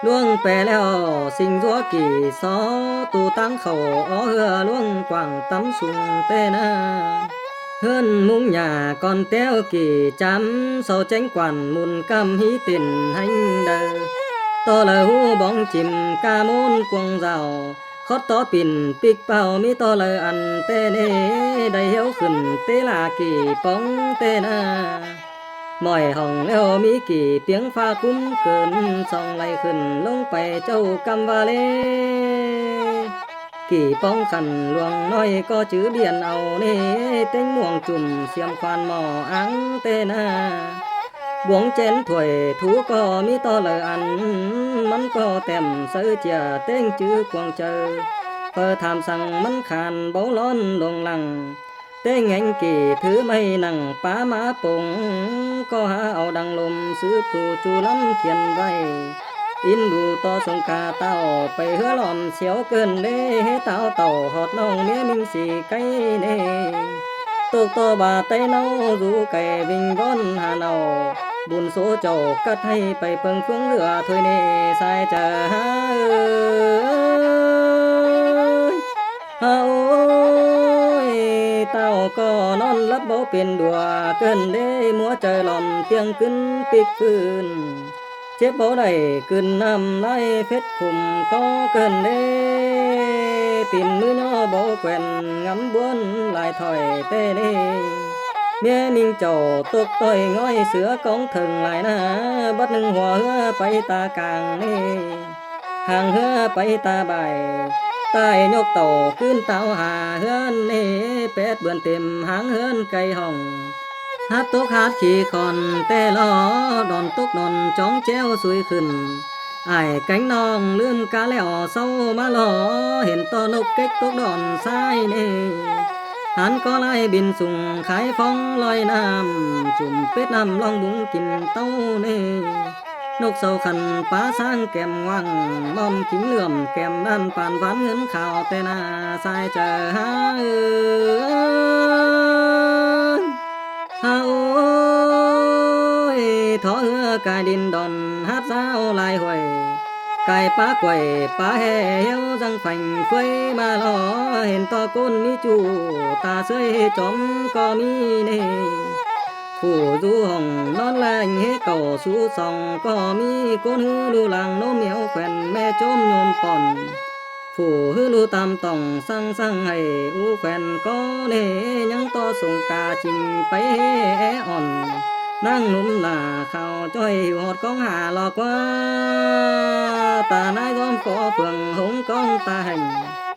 luông bè leo sinh gió kỳ xó tu tăng khẩu ó hưa luông quàng tắm sùng tê na hơn mung nhà còn téo kỳ chám sau tránh quản mùn cam hí tiền hành đờ to là hú bóng chìm ca môn quăng rào khót to pin pik bao mi to là ăn tê nê đầy hiếu khẩn tê là kỳ bóng tê na mỏi hồng leo mỹ kỳ tiếng pha cúm cơn song lại khẩn lông phải châu cam va lê kỳ bóng khẩn luồng nói có chữ biển ầu nê tên luồng chùm xiêm khoan mò áng tê na buông chén thuở thú có mi to lời ăn mắn có tèm sơ chìa tên chữ quang chờ phơ tham sang mắn khàn bấu lon đồng lằng tên anh kỳ thứ mây nằng pá má bùng có há ảo đằng lùm sứ phù chu lắm khiền vay in đủ to sông cà tao phải hứa lòm xéo cơn đê tao tàu hột nông mía minh xì cây nê tục to bà tay nâu rú cày vinh vón hà nầu buồn số chầu cắt hay phải phần xuống rửa thôi nè sai chờ ha ơi tao có non lấp bố tiền đùa cơn đê múa trời lòng tiếng cứng pích phun เจ็บบ่ได้กลืนน้ำลายเพชรคุมก็เกินเด้ปิ่นมือย่อบ่แกว่นงำบวนหลายถอยเต้เด้เมียนิ่งเจ้าตกต้อยง้อยเสือกองถึงหลายนะบัดหนึ่งหัวเหือไปตากลางนี่ห่างเหือไปตาใบใต้ยกเต่าขึ้นเต่าหาเฮือนนี่แปดเบือนเต็มหางเฮือนไก่ห้องฮัดตกฮัดขี่คอนแต่ล้อดอนตกนนจ้องแจ้วสวยขึ้นอ้ายแก๊งน้องลืมกาแล้วเศร้ามาล้อเห็นต่อนกเก๊กตกดอนซ้ายนี่หันก็ไล่บินสุ่งขายฟองลอยน้ำจุ่มเป็ดน้ำลองบุงกินเต้านี่นกเสาขันป้าสร้างแก้มวังมอมขิงเหลื่อมแก้มด้านปานหวานเงินข่าวแต่หน้าสายเจอหาโอ้ยถอเหือกายดินดอนฮัดสาวลายห้วยไก่ป้ากวยป้าแห่เหี่ยวจังฝังเฟยมาล้อเห็นต่อก้นมีจูตาเสยจอมก็มีเน่ผู้ดูห้องนอนแรงเฮเก่าสู่สองก็มีก้นหือดูหลังโน้มเหมียวแขวนแม่จมโยมป่อนผู้หือดูตามต้องสั่งให้อูแขวนก็เน่ยังต่อส่งกาจริงไปอ่อนนั่งนุ่มหน้าเข้าจ้อยหอดกองหาหลอกว่าตานายก้อมขอเฟืองหงกองตาแห่ง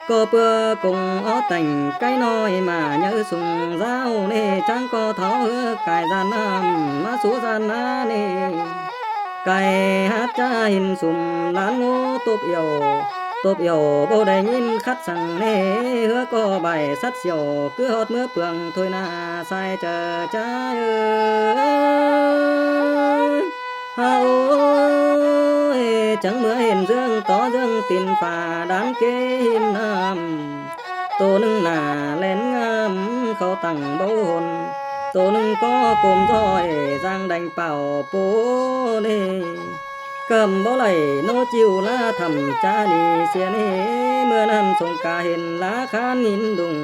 ก็เปื่อกงอ้อแต่งไก่น้อยมาเยอะสุ่งเจ้าเน่จังก็เท้าเหือกายจานน้ำมาสู่จานนาเน่ไก่ฮัดจ้าหินสุ่มล้านงูตบเอี่ยวบ่ได้ยินคัดสั่งเน่เหือก็ใบสัดเสียวคือฮอดเมื่อเปลืองถ้วยหน้าใส่เจอจ้าโอ้ยจังเมื่อเห็นเรื่องต่อเรื่องตินฝ่าดานเกหิมน้ำตัวหนึ่งหน้าแล่นงามเขาตั้งโบนตัวหนึ่งก็กลมจ้อยจางแดงเป่าโปเน่กำบ่ไหลโนจิวลาทำจานีเสียนี่เมื่อนั้นสงกาเห็นลาคานินดุง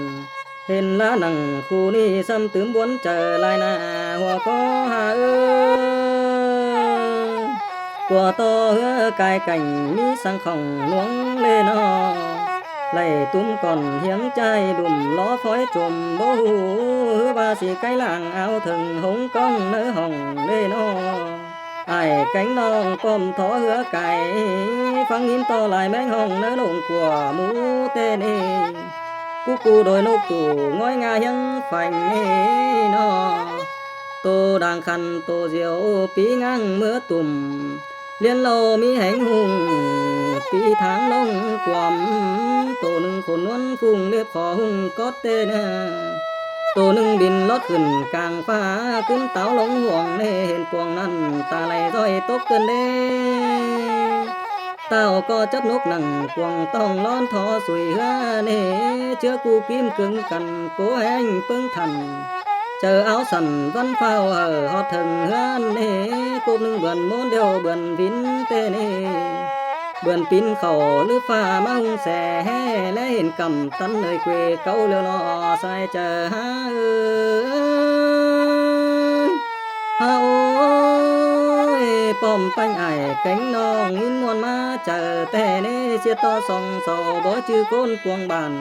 เห็นลาหนังคู่นี้ซ้ำตืมบวนเจอลายหน้าหัวก็หากัวต่อเหือกายไก่มีสังของหลวงเลนอไล่ตุ้มก่อนเหียงใจดุ่มล้อฟอยจมบ่หูบาสิไก่ล่างเอาถึงหงก้องเนื้อห้องเลนอไอ้แก๊งน้องป้อมถอเหือไก่ฟังยินต่อลายแมงห้องเนื้อลงกว่าหมูเตนี่กูโดยนกตู่ง้อยงายังฝังนอโตด่างคันโตเสียวปีงังเมื่อตุ่มเลียนโลมีแห่งหุงปีทางลงความโตหนึ่งคนนวลฟุ้งเรียบขอหุงก็เตนะโตหนึ่งบินลดขึ้นกลางฟ้าขึ้นเต่าลงห่วงเห็นปวงนั้นตาไหลร้อยตกเกินเด้เต่าก็จับนกหนังกวงต้องร้อนทอสวยเฮือเน่เชื่อกูกิมกึ่งกันโกแห้งเปิ้งทันเจอเอาสั่นวันเฝ้าฮอดถึงเฮือนเน่กูนึงเบือนโมนเดียวเบือนวินเตเน่เบือนปินเข้าหรือฟ้ามาหุงแสและเห็นกำตันเลยเกวเก่าเลียวล้อใส่เจอหาโอ้ยป้อมปังไอ้แก่งน้องยินมวนมาเจอแต่เน่เสียต่อสองโซบ่ชื่อคนกวงบาน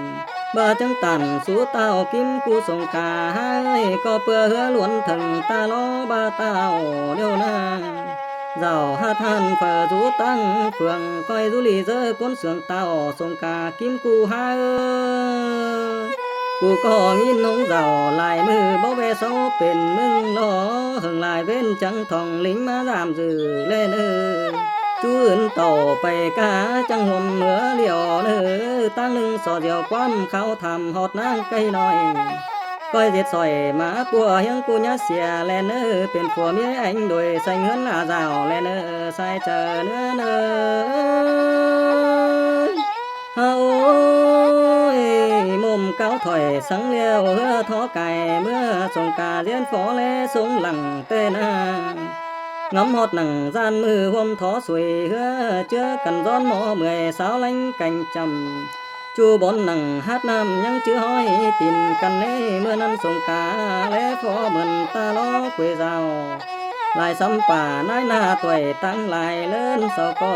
บ่จังตันสู่เต้ากิมกูส่งกาให้ก็เพื่อเหือหลวนถึงตาล้อบาเต้าเดียวนะเจ้าหาท่านเฝอสู่ตั้งเฟืองก้อยสุลีเจอคนเสืองเต้าส่งกากิมกูหากูก็ยินน้องเจ้าลายมือบ่แวเซาเป็นมึงล้อหึงลายเว้นจังทองลิงมาตามสื่อเล่นจุนต่อไปกาจังห่มเหมือเลี้ยวตั้งหนึ่งสอเดียวความเขาทำฮอดนางไก่น้อยก้อยเจ็ดซอยมาปัวยังกูยะเสียแลนเป็นผัวเมียอันโดยใส่เงินลาสาวแลนใส่เจอเนื้อโอ้ยมุมเก้าถอยสังเลี้ยวเหือท้อไก่เมื่อสงกาเรียนฝอแลสงหลังเต้นางำฮอดหนังจานมือห่มถอสวยเหือเจอกันร้อนหมอเมื่อยสาวลังกันจำจูบนหนังฮัดน้ำยังจื้อห้อยตินกันเน่เมื่อนั้นสงกาและพอเหมือนตาล้อคุยเจ้า หลายซ้ำป่านายหน้าต้วยตั้งหลายเลินเศร้าก็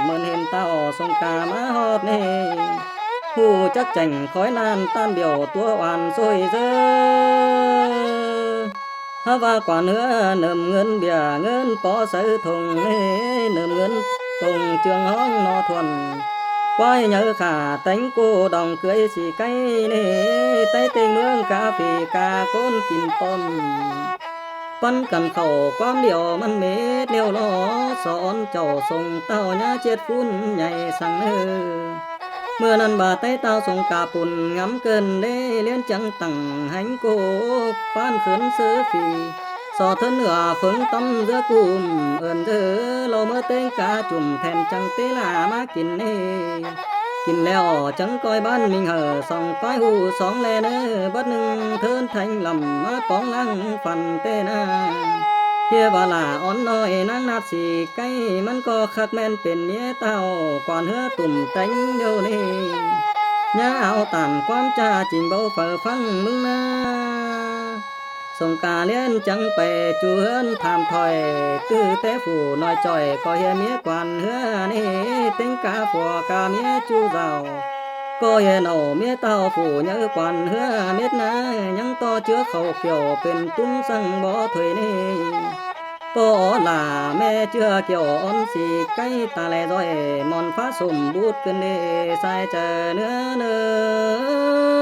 เหมือนเห็นเต้าสงกามาฮอดนี่ผู้จักแจ่งคอยนานต้านเดียวตัวหวานสวยเซอฮาว่ากว่าเนื้อเนิ่มเงินเบี้ยเงินปอใส่ทงเนิ่มเงินตรงเจืองห้องนอทวนควายnhớขาtánh cô đòng cưới xì cây nê tay tên mương cà phê cà côn kín tômปั้นกันเข้าความเดียวมันเม็ดเดียวล้อสอนเจ้าส่งเต้าญาเจ็ดฟุ้นใหญ่สั่งเมื่อนั้นบาใต้เต้าส่งกาปุ่นงำเกินเด้เลี้ยนจังตั้งหันโกป้านขืนเสือฝีสอเธอเหนือฝนตำเรือกุมเอิ้นเด้อเราเมื่อเต้งกาจุ่มแทนจังเตลามากินเน่กินแล้วจังก้อยบ้านมิงเหอส่องป้ายหูสองแลเน้อบัดหนึ่งเทินแทงลำมาป้องลังฟันเตนาเฮียว่าลาอ่อนน้อยนางนาดสีไก่มันก็คักแม่นเป็นเมียเต้าก่อนเฮือตุ่มแตงเดียวนี้ย่าเอาตามความจ้าจริงเบาเฝ้าฟังมึงนะสงกาเลี้ยนจังไปจูเฮือนถามถอยตื้อแต่ผู้น้อยจ่อยก็เฮียเมียกวนเฮือนี่เต็งกาผัวกาเมียจูเจ้าก็เฮียเนาเมียเต้าผู้เยอะกวนเฮือเม็ดนายังต่อเชื้อเขาเกี่ยวเป็นตุ้มสั่งบ่ถอยนี่ปอลาแม่เชื่อเกี่ยวอ่อนสีไก่ตาแลร้อยมอนฟ้าสมบูดขึ้นเด้ใส่เจอเนื้อเนื้อ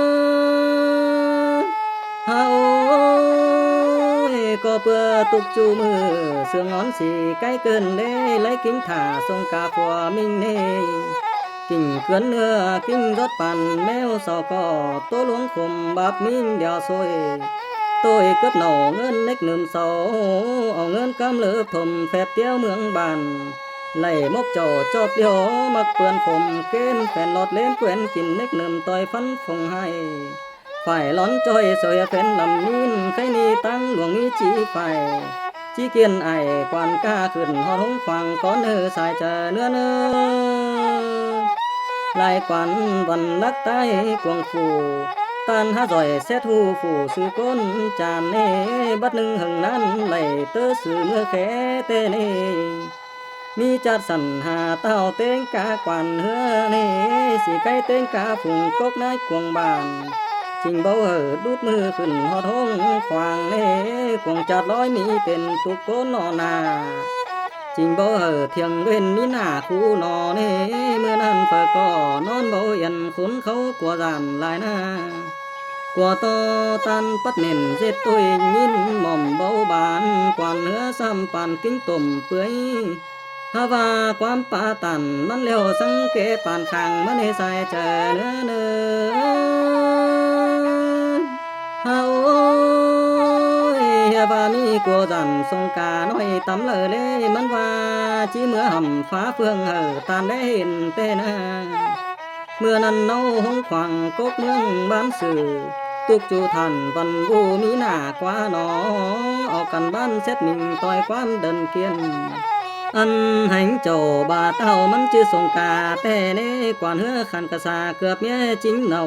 เฮาก็เพื่อตุกจูมือเสื่องอ่อนสีไก่เกินเด้ไล่กิ้งถ่าทรงกาผัวมิงเน่กิ่งเกือนเนื้อกิ่งรถปั่นแมวสอก็โตหลวงคมบาปมิงเดียวซวยtôi cướp nổ ngân nếch nườm sầu ngân cam lỡ thùm phép tiêu mương bàn lầy mốc trò chọp liều mặc vườn phồm kên phèn lọt lên quen kín nếch nườm tôi phấn phồng hay phải lón trôi sợi phèn lầm nín khay ni tăng luồng ý chỉ phải chỉ kiên ai quan ca khẩn hò hống khoang có nơ xài chờ nữa nơ lại quan văn lắc tay cuồng phù tan há giỏi xét thu phủ sư côn tràn nê bắt nưng hừng nan lầy tơ sư mưa khẽ tê nê mi chát sẵn hà tao tên cá quản hứa nê xì cây tên cá phùng cốc nái cuồng bàn trình bầu hở đút mưa khẩn hót hông khoang nê cuồng chát lói mi tên tục côn nọ nà trình bầu hở thiêng bên mi nà khu nọ nê mưa nan phở cỏ non bầu yên khốn khâu của giàn lại na của to tan bắt nền dệt tôi nhìn mỏm bầu bàn quan hứa xăm bàn kính tùm bưới ha và quan pa tànมันเลี้ยวสังเกปานข้างมันให้ใส่เจอเนื้อเนื้อฮาโอ้ยเฮียว่ามีกัวจันสงกาน้อยตำเลยมันว่าจีเมื่อห่ำฟ้าเฟืองตานได้เห็นเต้นะเมื่อนั้นเนาห้องขวางกกเมืองบ้านสื่อตุกจูทันวันบูมีหน้ากว่าหนอออกกันบ้านเซ็ตหนึ่งต่อยความเดินเกียนอันหังเจ้าบาเต้ามันชื่อสงกาแต่เน่กว่าเฮือขันกะสาเกือบเมียจริงเนา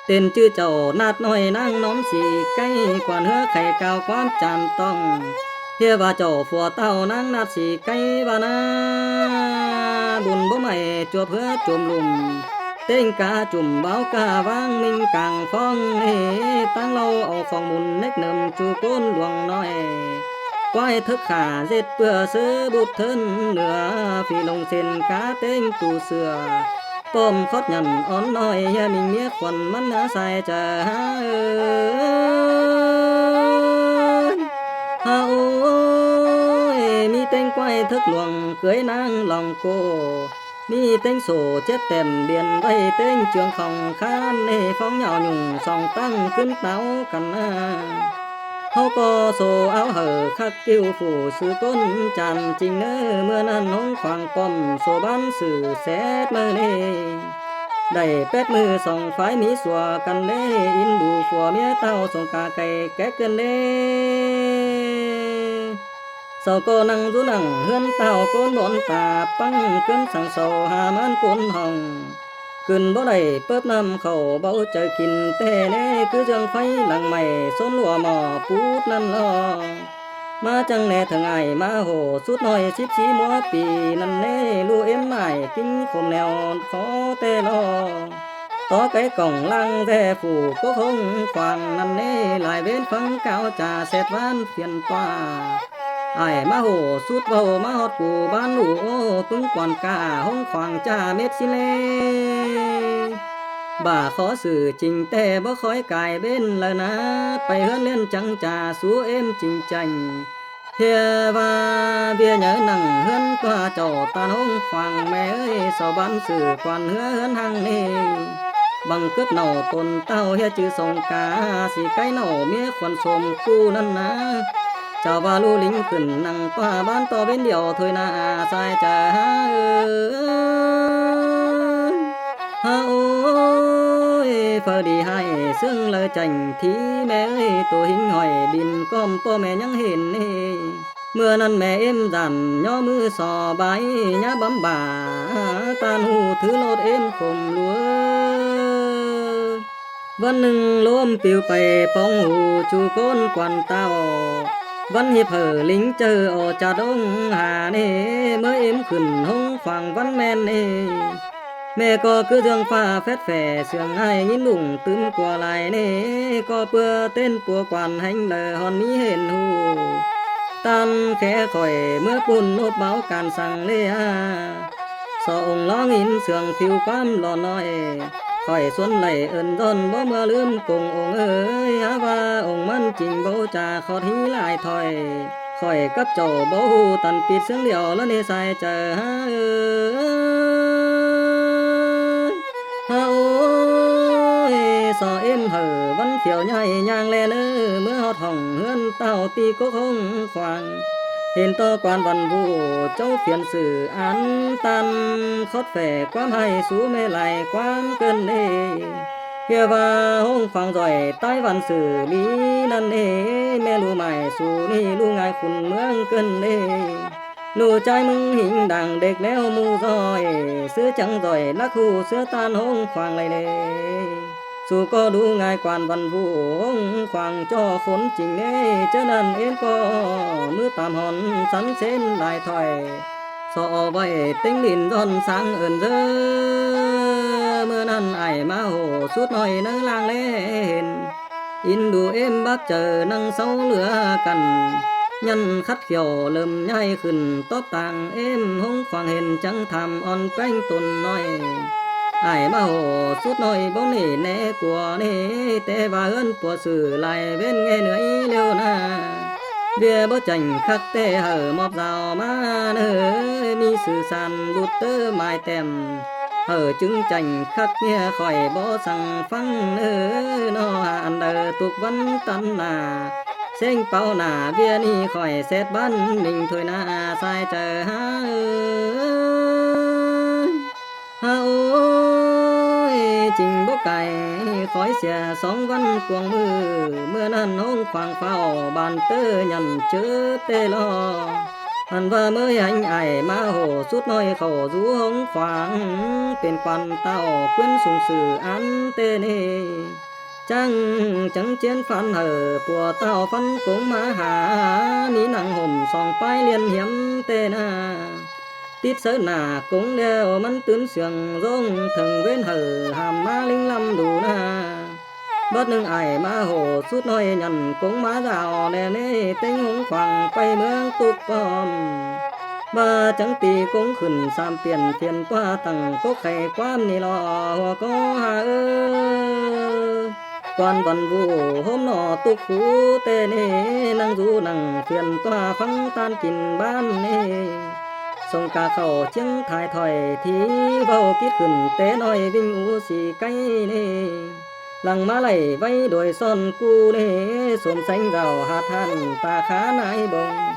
เต้นชื่อเจ้านาดน้อยนางน้อมสีใกล้กว่าเฮือไข่กาวความจำต้องเฮียว่าเจ้าฝัวเต้านางนาดสีใกล้บานาบุญบ่ใหม่จัวเพื่อจุ่มลุ่มเต้งกาจุ่มเบากาวางมิงกลางฟองเฮตั้งเราเอาฟองมุนเน็กเนิมจูโกนหลวงน้อยควายทึกขาเจ็ดเปื่อซื้อบุตรเทินเหนือฝีลงเส้นกาเต้งตูเสือป้อมคดหยันอ่อนน้อยเฮียมิงเมียควันมันอาศัยจะหาโอ้ยมีเต้งควายทึกหลวงเกยนางลองโกมีเต้งโสเจ็ดเต็มเบียนไว้เต้งเจืองของข้านในฟ้องเหยาหยุ่งส่องตั้งขึ้นเต้ากันนะเขาก็โซเอาเหอคักกิ้วฝูสื่อก้นจันจริงเนอเมื่อนั้นน้องขวางป้อมโซบ้านสื่อแสดมือเน่ได้แปดมือสองฝ่ายมีสัวกันเล่อินดูฝัวเมียเต้าสงกาไก่แก่เกินเล่เสาก็นั่งดูนั่งเฮือนเต้าโกนบนตาปังเกินสั่งเสาหามันโกนห้องขึ้นบ่ได้เปิบน้ำเข้าเบาใจกินแต่เน่คือจังไฟหลังใหม่ส้นหัวหม้อปูดนั่นลอ มาจังแน่ทั้งไอมาโหสุดหน่อย14มัวปีนั่นแน่ลูเอ็มใหม่กินคมแนวขอเตลอต่อไก่กล่องลังแท่ผูกก็คงควางนั่นแน่หลายเว้นฟังเก่าจ่าเสร็จวานเพียนป้าไอมาโหสุดเบามาฮอดกูบ้านลูโอปึ้งกวนกาห้องควางจ่าเม็ดสิเลบ่าขอสื่อจริงแต่บ่คอยกายเบ้นแล้วนะไปเฮือนเล่นจังจ่าสู้เอ็มจริงจังเฮียว่าเบียnhớ nằng hươn qua trò tàn hông khoang mẹ ơi sao bán sự quan hươn hăng nê bằng cướp nổ tồn tao hia chữ sông cá xì cái nổ mía khoan xồm cu năn ná chào và lưu lính khẩn nằng qua bán to bên điều thôi na sai chờ ha ôi phờ đi hai xương lời chành thí mẹ ơi tôi hình hỏi bin com po mẹ nhăng hiền nê mưa năn mẹ em dàn nhỏ mưa sò bái nhá bấm bà tan hù thứ lột em khom lúaวันหนึ่งลมปิวไปปองหูจูโกนกวนเต้าวันhiệp hở lính chờ ở trà đông hà nê mới em khẩn hông khoảng văn men nê mẹ có cứ dương pha phét phè sương ai nhìn lủng tưm qua lại nê có bữa tên bùa quan hành lờ hòn ní hền hù tan khẽ khỏi mưa bùn nốt báo càn sang lê sợ ông lo nghìn sương phiêu quam lò nói khỏi xuân lầy ơn giòn bó mưa lưm cùng ông ơi và ông mân trình bố trà khọt hí lại thòi khỏi cấp trầu bố hù tần pịt sướng liều lên đi sai chờ ôi sợ em hở vẫn phiểu nhai nhang lên mưa hót hỏng hươn tao ti cố không khoang hiện to quan văn vụ châu phiền xử án tan khót phẻ quám hay sú mê lại quám cơn nê kia và hông phang giỏi tai văn xử lý năn nê mê lu mải sú ni lu ngài khun mương cơn nê lu trai mưng hình đằng đệt léo mu rồi sữa trắng rồi lắc hù sữa tan hông khoang lại nê dù có đủ ngài quan văn vụ hông khoang cho khốn trình nê chớ năn em có mưa tạm hòn sắn xến lại thòi sợ vậy tính lìn giòn sáng ơn dơ mưa năn ải má hồ suốt nói nơ lang lên in đủ em bác chờ năng sâu lửa cằn nhân khắt khiều lơm nhai khẩn tóp tàng em hông khoang hền trắng tham on canh tồn nói ai mà hồ suốt nói bóng nỉ nè của nè tê và ơn của sự lại bên nghe nữa liêu na bia bó chành khắc tê hở mọp rào má nơ mi sự sàn bút tơ mai tèm hở trứng chành khắc nghe khỏi bó sang phăng nơ nó hàn đờ tục văn tân nà sinh bao nà bia ni khỏi xét bán mình thôi na sai chờ ha ôi trình bốc cày khói xè sóng văn cuồng mưa năn hông khoảng phao bàn tơ nhằn chớ tê lo hẳn và mới anh ai mà hồ suốt nói khẩu rú hông khoảng tên quan tao quyến sùng sử án tê nê chẳng chiến phán hở của tao phân cũng mà hà ní nặng hồn sòng pai liên hiểm tê na tít sớ nà cũng đeo mắn tướng sườn rong thần bên hở hàm má linh lâm đủ na bất nương ai má hồ suốt nói nhận cũng má rào nè nê tính húng khoảng quay mương tục bom ba chẳng tì cũng khẩn sam tiền thiên qua tầng cố khẩy quam ni lo hòa có hà ơ quan văn vụ hôm nọ tục phú tê nê năng du năng phiền toa phăng tan kìn ban nê sông ca khẩu chiếng thái thỏi thì vào kiết khẩn tế nói vinh u xì cây nê lăng má lầy vây đồi son cu nê xồm xanh rào hạt than ta khá nái bồng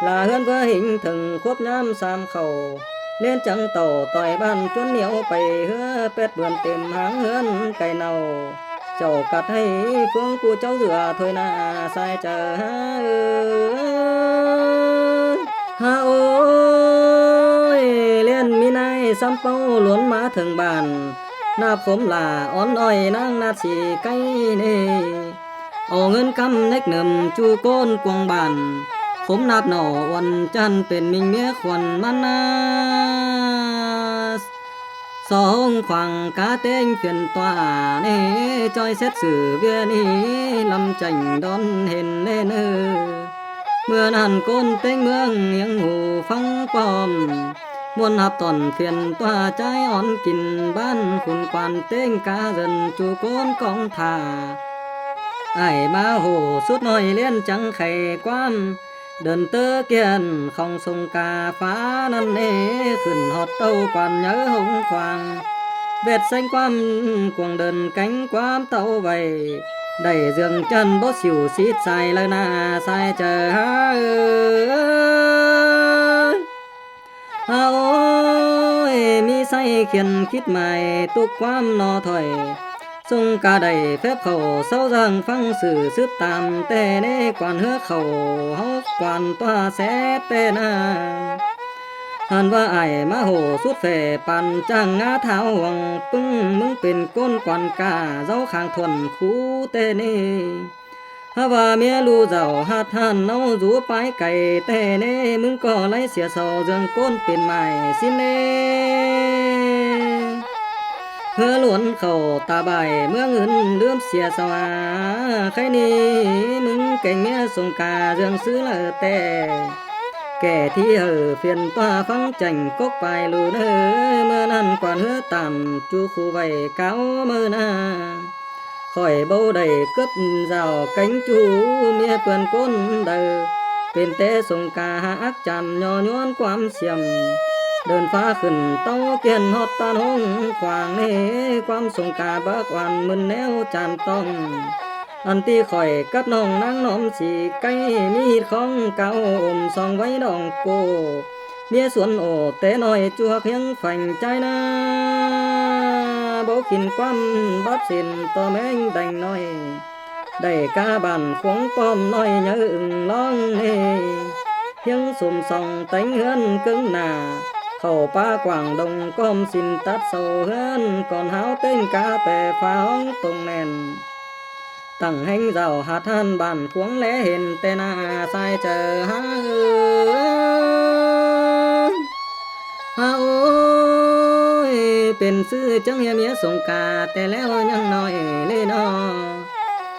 là hơn với hình thần khốp nhám sam khẩu lên trắng tàu tỏi ban chuốn nhiễu bày hứa pet vườn tìm háng hươn cây nào chầu cắt hay phương của cháu rửa thôi na sai chờ ha ôi liên mi này xăm bao luồn má thường bàn nạp khóm là on oi nang nát xì cây nê ồ ngân căm nách nầm chu côn quăng bàn ขมนับหน่อวันจันเป็นมิงเมียควันมันนาสองขวางกาเต้งเปลี่ยนตัวเน่จอยเซ็ตสื่อเวียนี้ลำจังดอนเห็นเล่นเมื่อนั้นก้นเต้งเมืองยังหูฟังปอมมวนหับตอนเปลี่ยนตัวใจอ่อนกินบ้านคุณควันเต้งกาเดินจูโกนกองทาไอ้มาโหสุดน้อยเลี้ยนจังไข่ความเดินเตอเกียนของทรงกาฟ้านั่นเน่ขึ้นหอดเต้าควันเยอะหงควางเบ็ดxanhความกวางเดินcánhความเต้าไว้ได้เรื่องจันบ่สิวซีดใส่เลยนาใส่เจอโอ้ยมีใส่เขียนคิดใหม่ตุกความนอถอยทรงกาได้แฟบเขาเศร้าจังฟังสื่อสืบตามแต่เน่กวนเฮือเขาเฮากวนตัวแสแต่นาหันว่าไอ้มาโหสุดแฝปันจังงาเท้าวังปึ้งมึงเป็นก้นกวนกาเจ้าข้างทนคูแต่เน่ฮาว่าเมียรู้เจ้าหัดหันเอาจูไปไก่แต่เน่มึงก็ไล่เสียเศร้าเรื่องก้นเป็นใหม่สิเน่เพื่อล้วนเข้าตาใบเมื่อเงินเลื่อมเสียสวาใครนี่มึงเก่งเมียสงกาเรื่องซื้อละแต่แก่ที่เพียนตัวฟังจังกกไปลูเด้อเมื่อนั้นกวนเฮือต่ำจูคู่ไว้เก้ามือนาคอยเบาได้กึบเจ้าcánhจูเมียเปื่อนก้นเด้อเป็นแต่สงกาหักจันย่อย้อนความเสียมเดินฟ้าขึ้นเต้าเกียนฮอดตาหงขวางเน่ความสงกาบักวันมึนแนวจานต้องอันที่ข่อยกับน้องนางน้อมสีไก่มีหิดของเก่าอมซองไว้ดองโกเมียสวนโอแต่น้อยจวกยังฝังใจนาบ่กินความบัดสินต่อแมงแดงน้อยได้กาบันขวงป้อมน้อยเยอะอึ่งร้องเน่ยังสุ่มส่องแต่งเฮือนกึ่งหน้าเข้าป่ากว้างดงก้มสินตัดโซเฮือนก่อนหาวเต้นกาแปฟ้าห้องตรงแน่นตั้งแห่งเจ้าหาท่านบ้านขวงแลเห็นแต่หน้าใส่เจอหาโอ้ยเป็นซื้อจังเฮียเมียสงกาแต่แล้วยังน้อยเลยนอ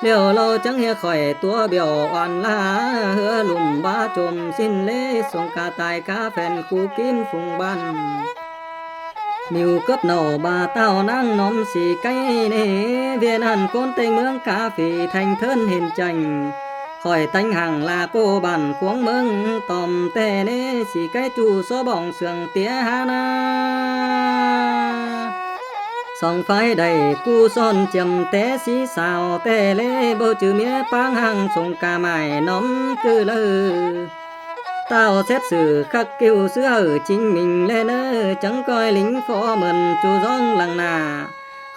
เดี๋ยวเราจังเฮียข่อยตัวเบี้ยวอ่อนลาเฮือลุ่มบ้าจมสิ้นเลสงกาตายกาแฟนกูกินฟุงบันนิวกับโนบาเต้านั่งน้อมสีไก่เนเวียนหันก้นเตงเมืองกาฝีแทงเทินเห็นจังคอยตั้งห่างลาโกบันขวงเมืองตอมแต่เนสีไก่จูโซบองเสืองเตียหานาสองไฟได้กูซ่อนจำแต่สีสาวแต่เล่บ่จือเมียปางห่างสงกาใหม่น้อมคือเลยเต้าเxét xử khắc kiều xưa chính mình lên chẳng coi lính phó mần chú giông lăng nà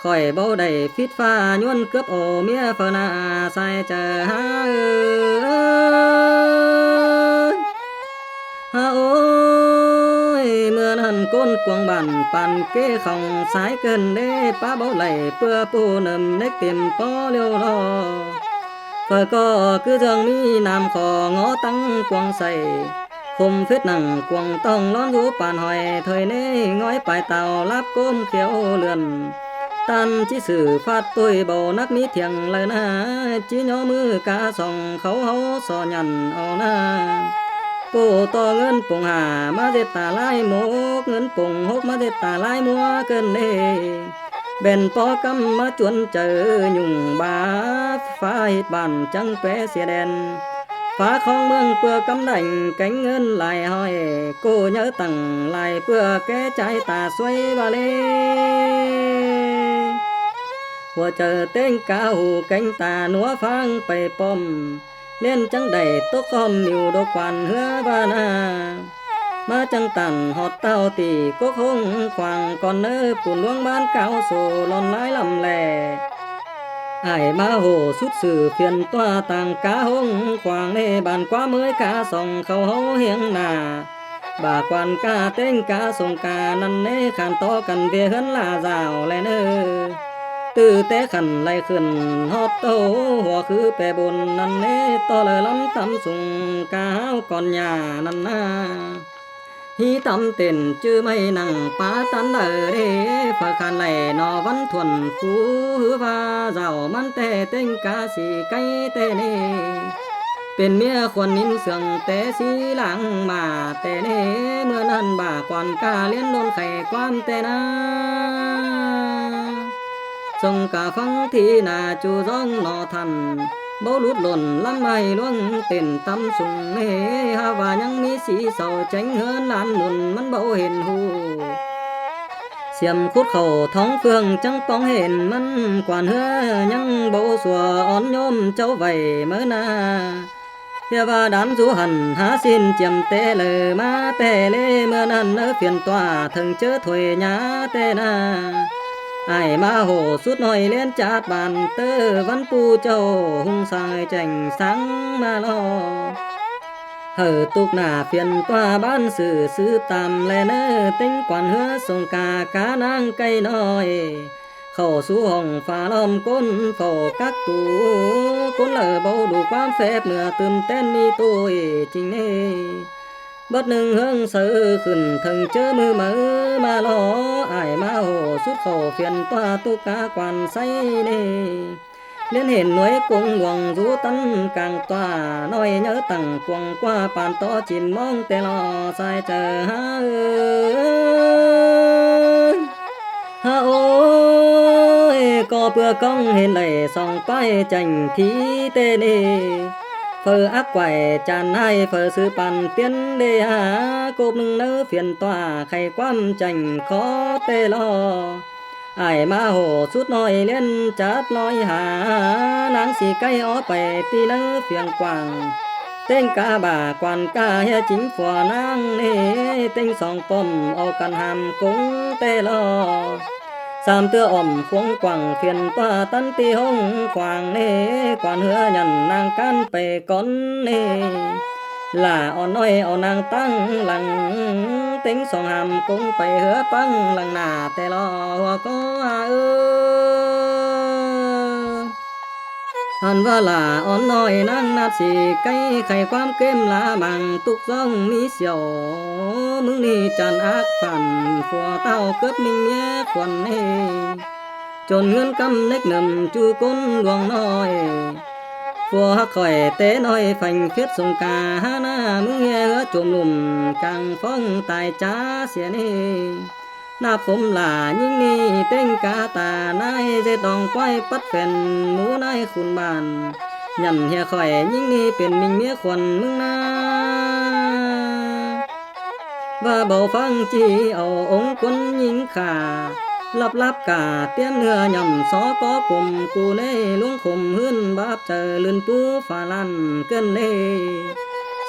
khỏi bao đầy phít pha nhuân cướp ổ mía phơ nà sai chờ ha ôi mưa hằn côn quang bản bàn kê khòng sái cơn đê pa bao lầy pưa pu nầm nếch tìm po liêu lo phở co cứ dường mi nam khò ngó tăng quang say khum phết nặng quang tông lón rú bàn hỏi thời nê ngói bài tàu láp côm kéo lườn tan chỉ sử phát tôi bầu nắc mí thiêng lời na chỉ nhỏ mưa cá sòng khấu hấu sò nhằn ồ naปูต่อเงินปุ่งหามาเด็ดตาลายหมกเงินปุ่งหกมาเด็ดตาลายมัวเกินเน่เบนปอกำมาจวนเจอยุ่งบาฟ้าหิดบานจังแปเสียแดนฟ้าของเมืองเปื่อกำดังแก่งเงินลายห้อยกูเยอะตั้งลายเปื่อแก่ใจตาสวยบาเลหัวเจอเต้งกาหูแก่งตาหนัวฟังไปป้อมเล่นจังใดตกคอมนิวดอกควันเฮือบานามาจังตันหอดเต้าตีก็คงควางก่อนเนื้อปุ่นหลวงบ้านเก่าโซลอนไม้ลำแหล่ไอ้มาโหสุดสื่อเพียนตัวต่างกาหงควางในบ้านกว่าเมื่อยกาส่องเขาเฮาเฮียงหน้าบาควันกาเต้งกาส่งกานั่นเนขันต่อกันเวียหันลาสาวแลเนอ ตื้อแต่ขันไหลขึ้นฮอดโตหัวคือแปรบนนั่นเน่ต่อเลยลำตำสุงกาวก่อนหญ้านั่นนาฮีตำเต้นจื้อไม่นั่งปาตันเด้ฝาคันไหลนอวันทวนคูหือว่าเจ้ามันแต่เต็งกาสีไก่แต่เน่เป็นเมียควรนินเสืองแต่สีหลังมาแต่เน่เมื่อนั้นบ่าก่อนกาเลี้ยนโดนไข่ความแต่นาทรงกาฟังที่นาจูร้องนอทันบ่หลุดหล่นลำไม้ล่วงเต้นตำสุงเฮหาว่ายังมีสีเศร้าแจ้งเฮินลานหมุนมันบ่เห็นหูเสียมคุดเข้าท้องเฟืองจังป้องเห็นมันกวานเฮือยังบ่สัวอ่อนโยมเจ้าไว้เมื่อนาเฮียว่าดันสุหันหาสินเจียมเตเลยมาแต่เลเมื่อนั้นเปลี่ยนตัวถึงเจอถวยหญ้าแต่นาไอ้มาโหสุดหน่อยเล่นจัดบานเตอวันปูเจ้าหุงสายแจ่งสังมาลอตุกหน้าเปลี่ยนตัวบ้านซื้อตามแลเนอเต็งกวนเฮือส่งกานางไก่น้อยเข้าสู่ห้องฟ้าล้อมก้นเฝ้ากักตูก้นเบาดูความแฟบเนื้อตื่นเต้นมีตัวจริงเน่บัดหนึ่งเฮิงเสือขึ้นถึงเจอมือมาล้ออ้ายมาโหสุดเข้าเฟียนตัวตุกากวนใส่เน่เลี้ยนเห็นหน่วยกงหลวงรูตันกลางตัวน้อยเนื้อตั้งกวงกว่าปานต่อจินมองแต่ลอสายเจอโอ้ยก็เพื่อกองเห็นได้ส่องไปจังทีเตเนเฟออักไว้จานให้เฟอซื้อปันเตียนเดหากบหนึ่งเนื้อเฟียนตัวไข่ความจังขอเตลอไอ้มาโหสุดน้อยเล่นจัดน้อยหานางสีไก่ออไปตีเนื้อเฟียงกว้างเต็งกาบ่ากวนกาเฮียจิงฝัวนางเนเต็งสองป้อมเอากันหามกงเตลอสามเตื้ออ่อมควงกว่างเฟียนตัวตันตีห้องกว่างเน่กวนเหือยันนางกันไปก่อนเน่ล่าอ่อนน้อยเอานางตั้งหลังเต็งสองหามกงไปเหือปังหลังหน้าแต่รอหัวก็หันว่าล่าอ่อนน้อยนางนาสีไก่ไข่ความเก็มลาบังตุกซ่องมีเสียวมึงนี่จันอักฝันฝัวเต้าเกิดมิงแย่ควันเฮจนเงินกำเล็กหนึ่มจูก้นหลวงน้อยฝัวข่อยเตน้อยฝังเฟียดสงกาหาหน้ามึงแย่จมลุ่มกลางฟ้องตายจ้าเสียนี่หน้าผมหล่ายิ่งนี่เต้งกาตานายเจดองก้อยปัดแฟนหมูนายคุณบานยันเฮียข่อยยิ่งนี่เป็นมิงเมียควันมึงนาว่าเบาฟังจีเอาองค์คนยิงขาลับกาเตี้ยนเนื้อย่ำสอก็กลมกูเน่ลุงขมหื้นบาบเจอลื่นปูฟ้าลันเกินเน่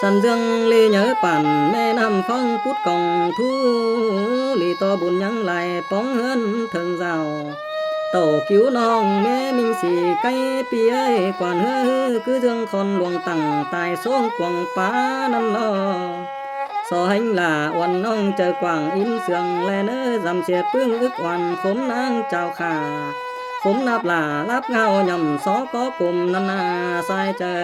สันเรื่องลีเหยปั่นแม่น้ำฟังพุดกองทูลีต่อบุญยังไหลป้องเฮือนถึงเจ้าโตคิ้วน้องแม่มิงสีไก่ปีเอ้ยกวนเฮือคือเรื่องคนหลวงตั้งตายส่งกวงป้านั่นลอสอหังล่าวันน้องเจอกวางอินเสืองแลเนื้อจำเสียปึ้งอึกวันขมนางเจ้าขาขมนับล่ารับเงาย่ำสอก็กลมนานาสายเจอ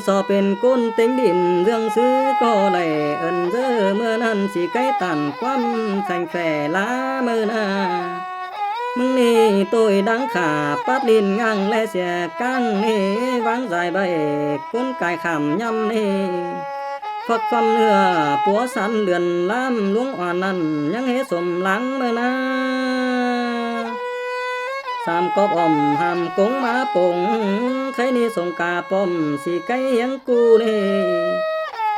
สอเป็นก้นเต็งดินเรื่องซื้อก็ไหลเอินเจอเมื่อนั้นสิไก่ตันความแข่งแฝลาเมื่อนามึงนี่ตัวดังขาปัดลินงังและเสียกังนี่วางใจใบก้นกายขำยำนี่ฟักฟำเนื้อปัวสันเลือนล้ำล้วงอ่อนนั้นยังให้สมหลังเมื่อนาสามกอบอ่อมหามกงมาปงใครนี่ส่งกาป้อมสีไก่ยังกูนี่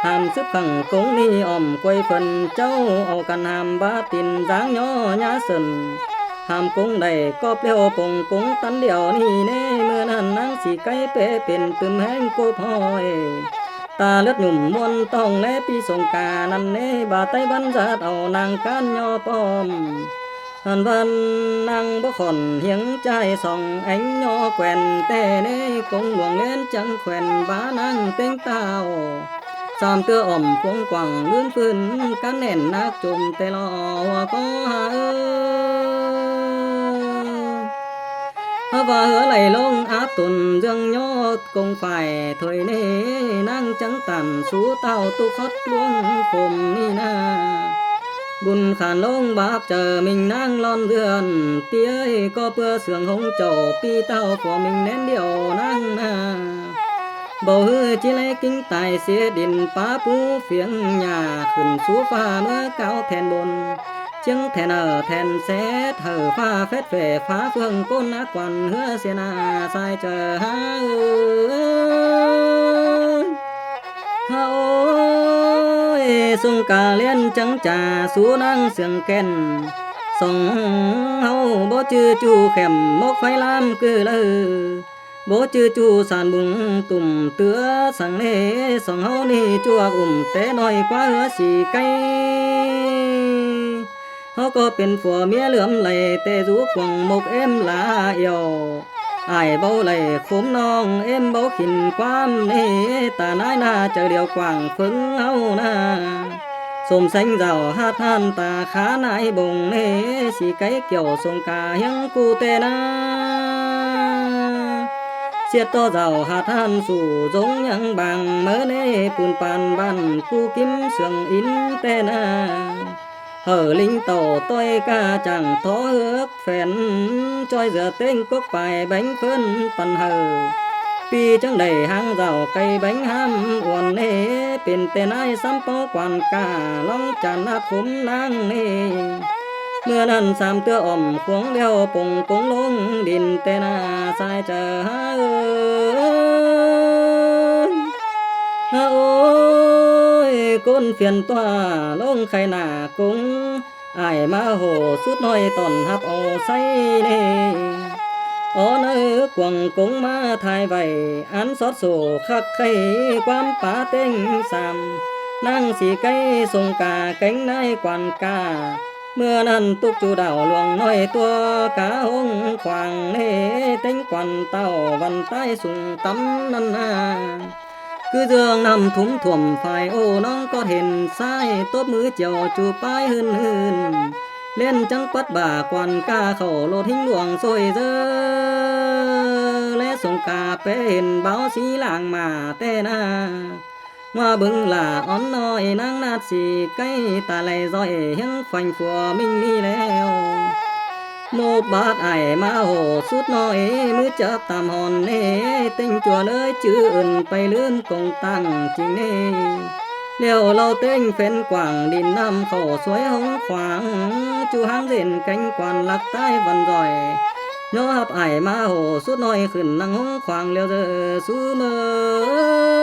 หามซึบขังกงนี่อ่อมกวยเพิ่นเจ้าเอากันหามบาตินจางย่อยาเสินหามกงได้ก็เปลี่ยวปงกงตันเดียวนี่เน่เมื่อนั้นนางสีไก่เปเป็นตึมแห้งกูพอยตาเลือดหนุ่มมวนต้องและปีส่งกานั่นเน่บาไต้วันจัดเอานางกันย่อป้อมอันวันนางบ่ขอนเหียงใจส่องแองย่อแขวนแต่เน่คงหลวงเล่นจังแขวนบ้านางเต็งเต้า Sam tưa ẩm cuống quẳng lươn phơn cán nền nát trùm tê lò có hà và hứa lầy lông áp tuần dương nhót cũng phải thời nê năng trắng tàn số tao tu khót luông khồm ni na bùn khản lông báp chờ mình năng lon dườn tía có bữa sườn hông trầu pi tao của mình nén điều năng na bầu hư chỉ lấy kính tài xế điện phá phú phiếng nhà khẩn số pha mưa cao thèn bồn chứng thèn ở thèn xét hở pha phết về phá phương côn á quan hứa xe na sai chờ ha ôi sung cà liên trắng trà số năng sườn kèn sông hậu bó chư chu khèm mốc phái lam cứ lơ bố chư chu sàn bùng tùm tứa sang lê song hậu ni chua té nói quá hứa xì cây họ cóเป็นผัวเมียเหลื่อมไหลแต่รู้ขวงมกเอ็มลาเอียวอายเบาไหลขมน้องเอ็มเบาขินความนี่ตาน้ายนาเจอเดียวกว่างฟึงเอานาสมxanh rào hát han ta khá nãi bồng nê xì cái kiểu sông cà hiếng cu tê na xiết to rào hát han sủ giống nhang bằng mớ nê pùn pan ban cu kim sườn in tê na hở linh tổ tôi ca chẳng thó ước phèn trôi giờ tên quốc bài bánh phơn phần hở pi trắng đầy hang rào cây bánh ham uốn nêเป็นtên ai sắm po quan cả long tràn áp khúm nang nê mưaนั้นสามเตื้ออ่อมขวงเลี้ยวปงกงลงดินเตนาสายเจอฮาโอ้ยก้นเฟียนตัวลงไข่หน้ากงอายมาโหสุดน้อยตอนหับเอาใส่เน่อ๋อเนื้อกวงกงมาทายไว้อันสอดโซคักไข่ความป่าเต็งสามนั่งสีไก่ทรงกาเก่งในกวนกาเมื่อนั้นตุกจูดาวหลวงน้อยตัวกาหงขวางเน่เต็งกวนเต้าวันใต้สุงตำนันนาคือเรื่องนำถุงถ่วมฝ่ายโอ้น้องก็เห็นซ้ายตบมือเจียวจูป้ายหืนเล่นจังปัดบ่ากวนกาเข้าโลดหิ้งหลวงซอยเจอและส่งกาเป็นเบาสีหลางมาแต่นาว่าบึงล่าอ่อนน้อยนางนาดสีไก่ตาไหลซอยเฮียงฟันฟัวมิ่งนี่แล้วโมบาดไอมาโหสุดน้อยมือจับตามหอนเน่เต็งจัวเลยจื้ออื่นไปเลื่อนกงตั้งจริงเน่เลี้ยวเราเต็งเฟ้นกว่างดินน้ำเข้าสวยหงขวางจูหางเด่นแกงกวนหลักใต้วันรอยย้อหับไอมาโหสุดน้อยขึ้นนั่งหงขวางเลี้ยวเจอสู้เมื่อ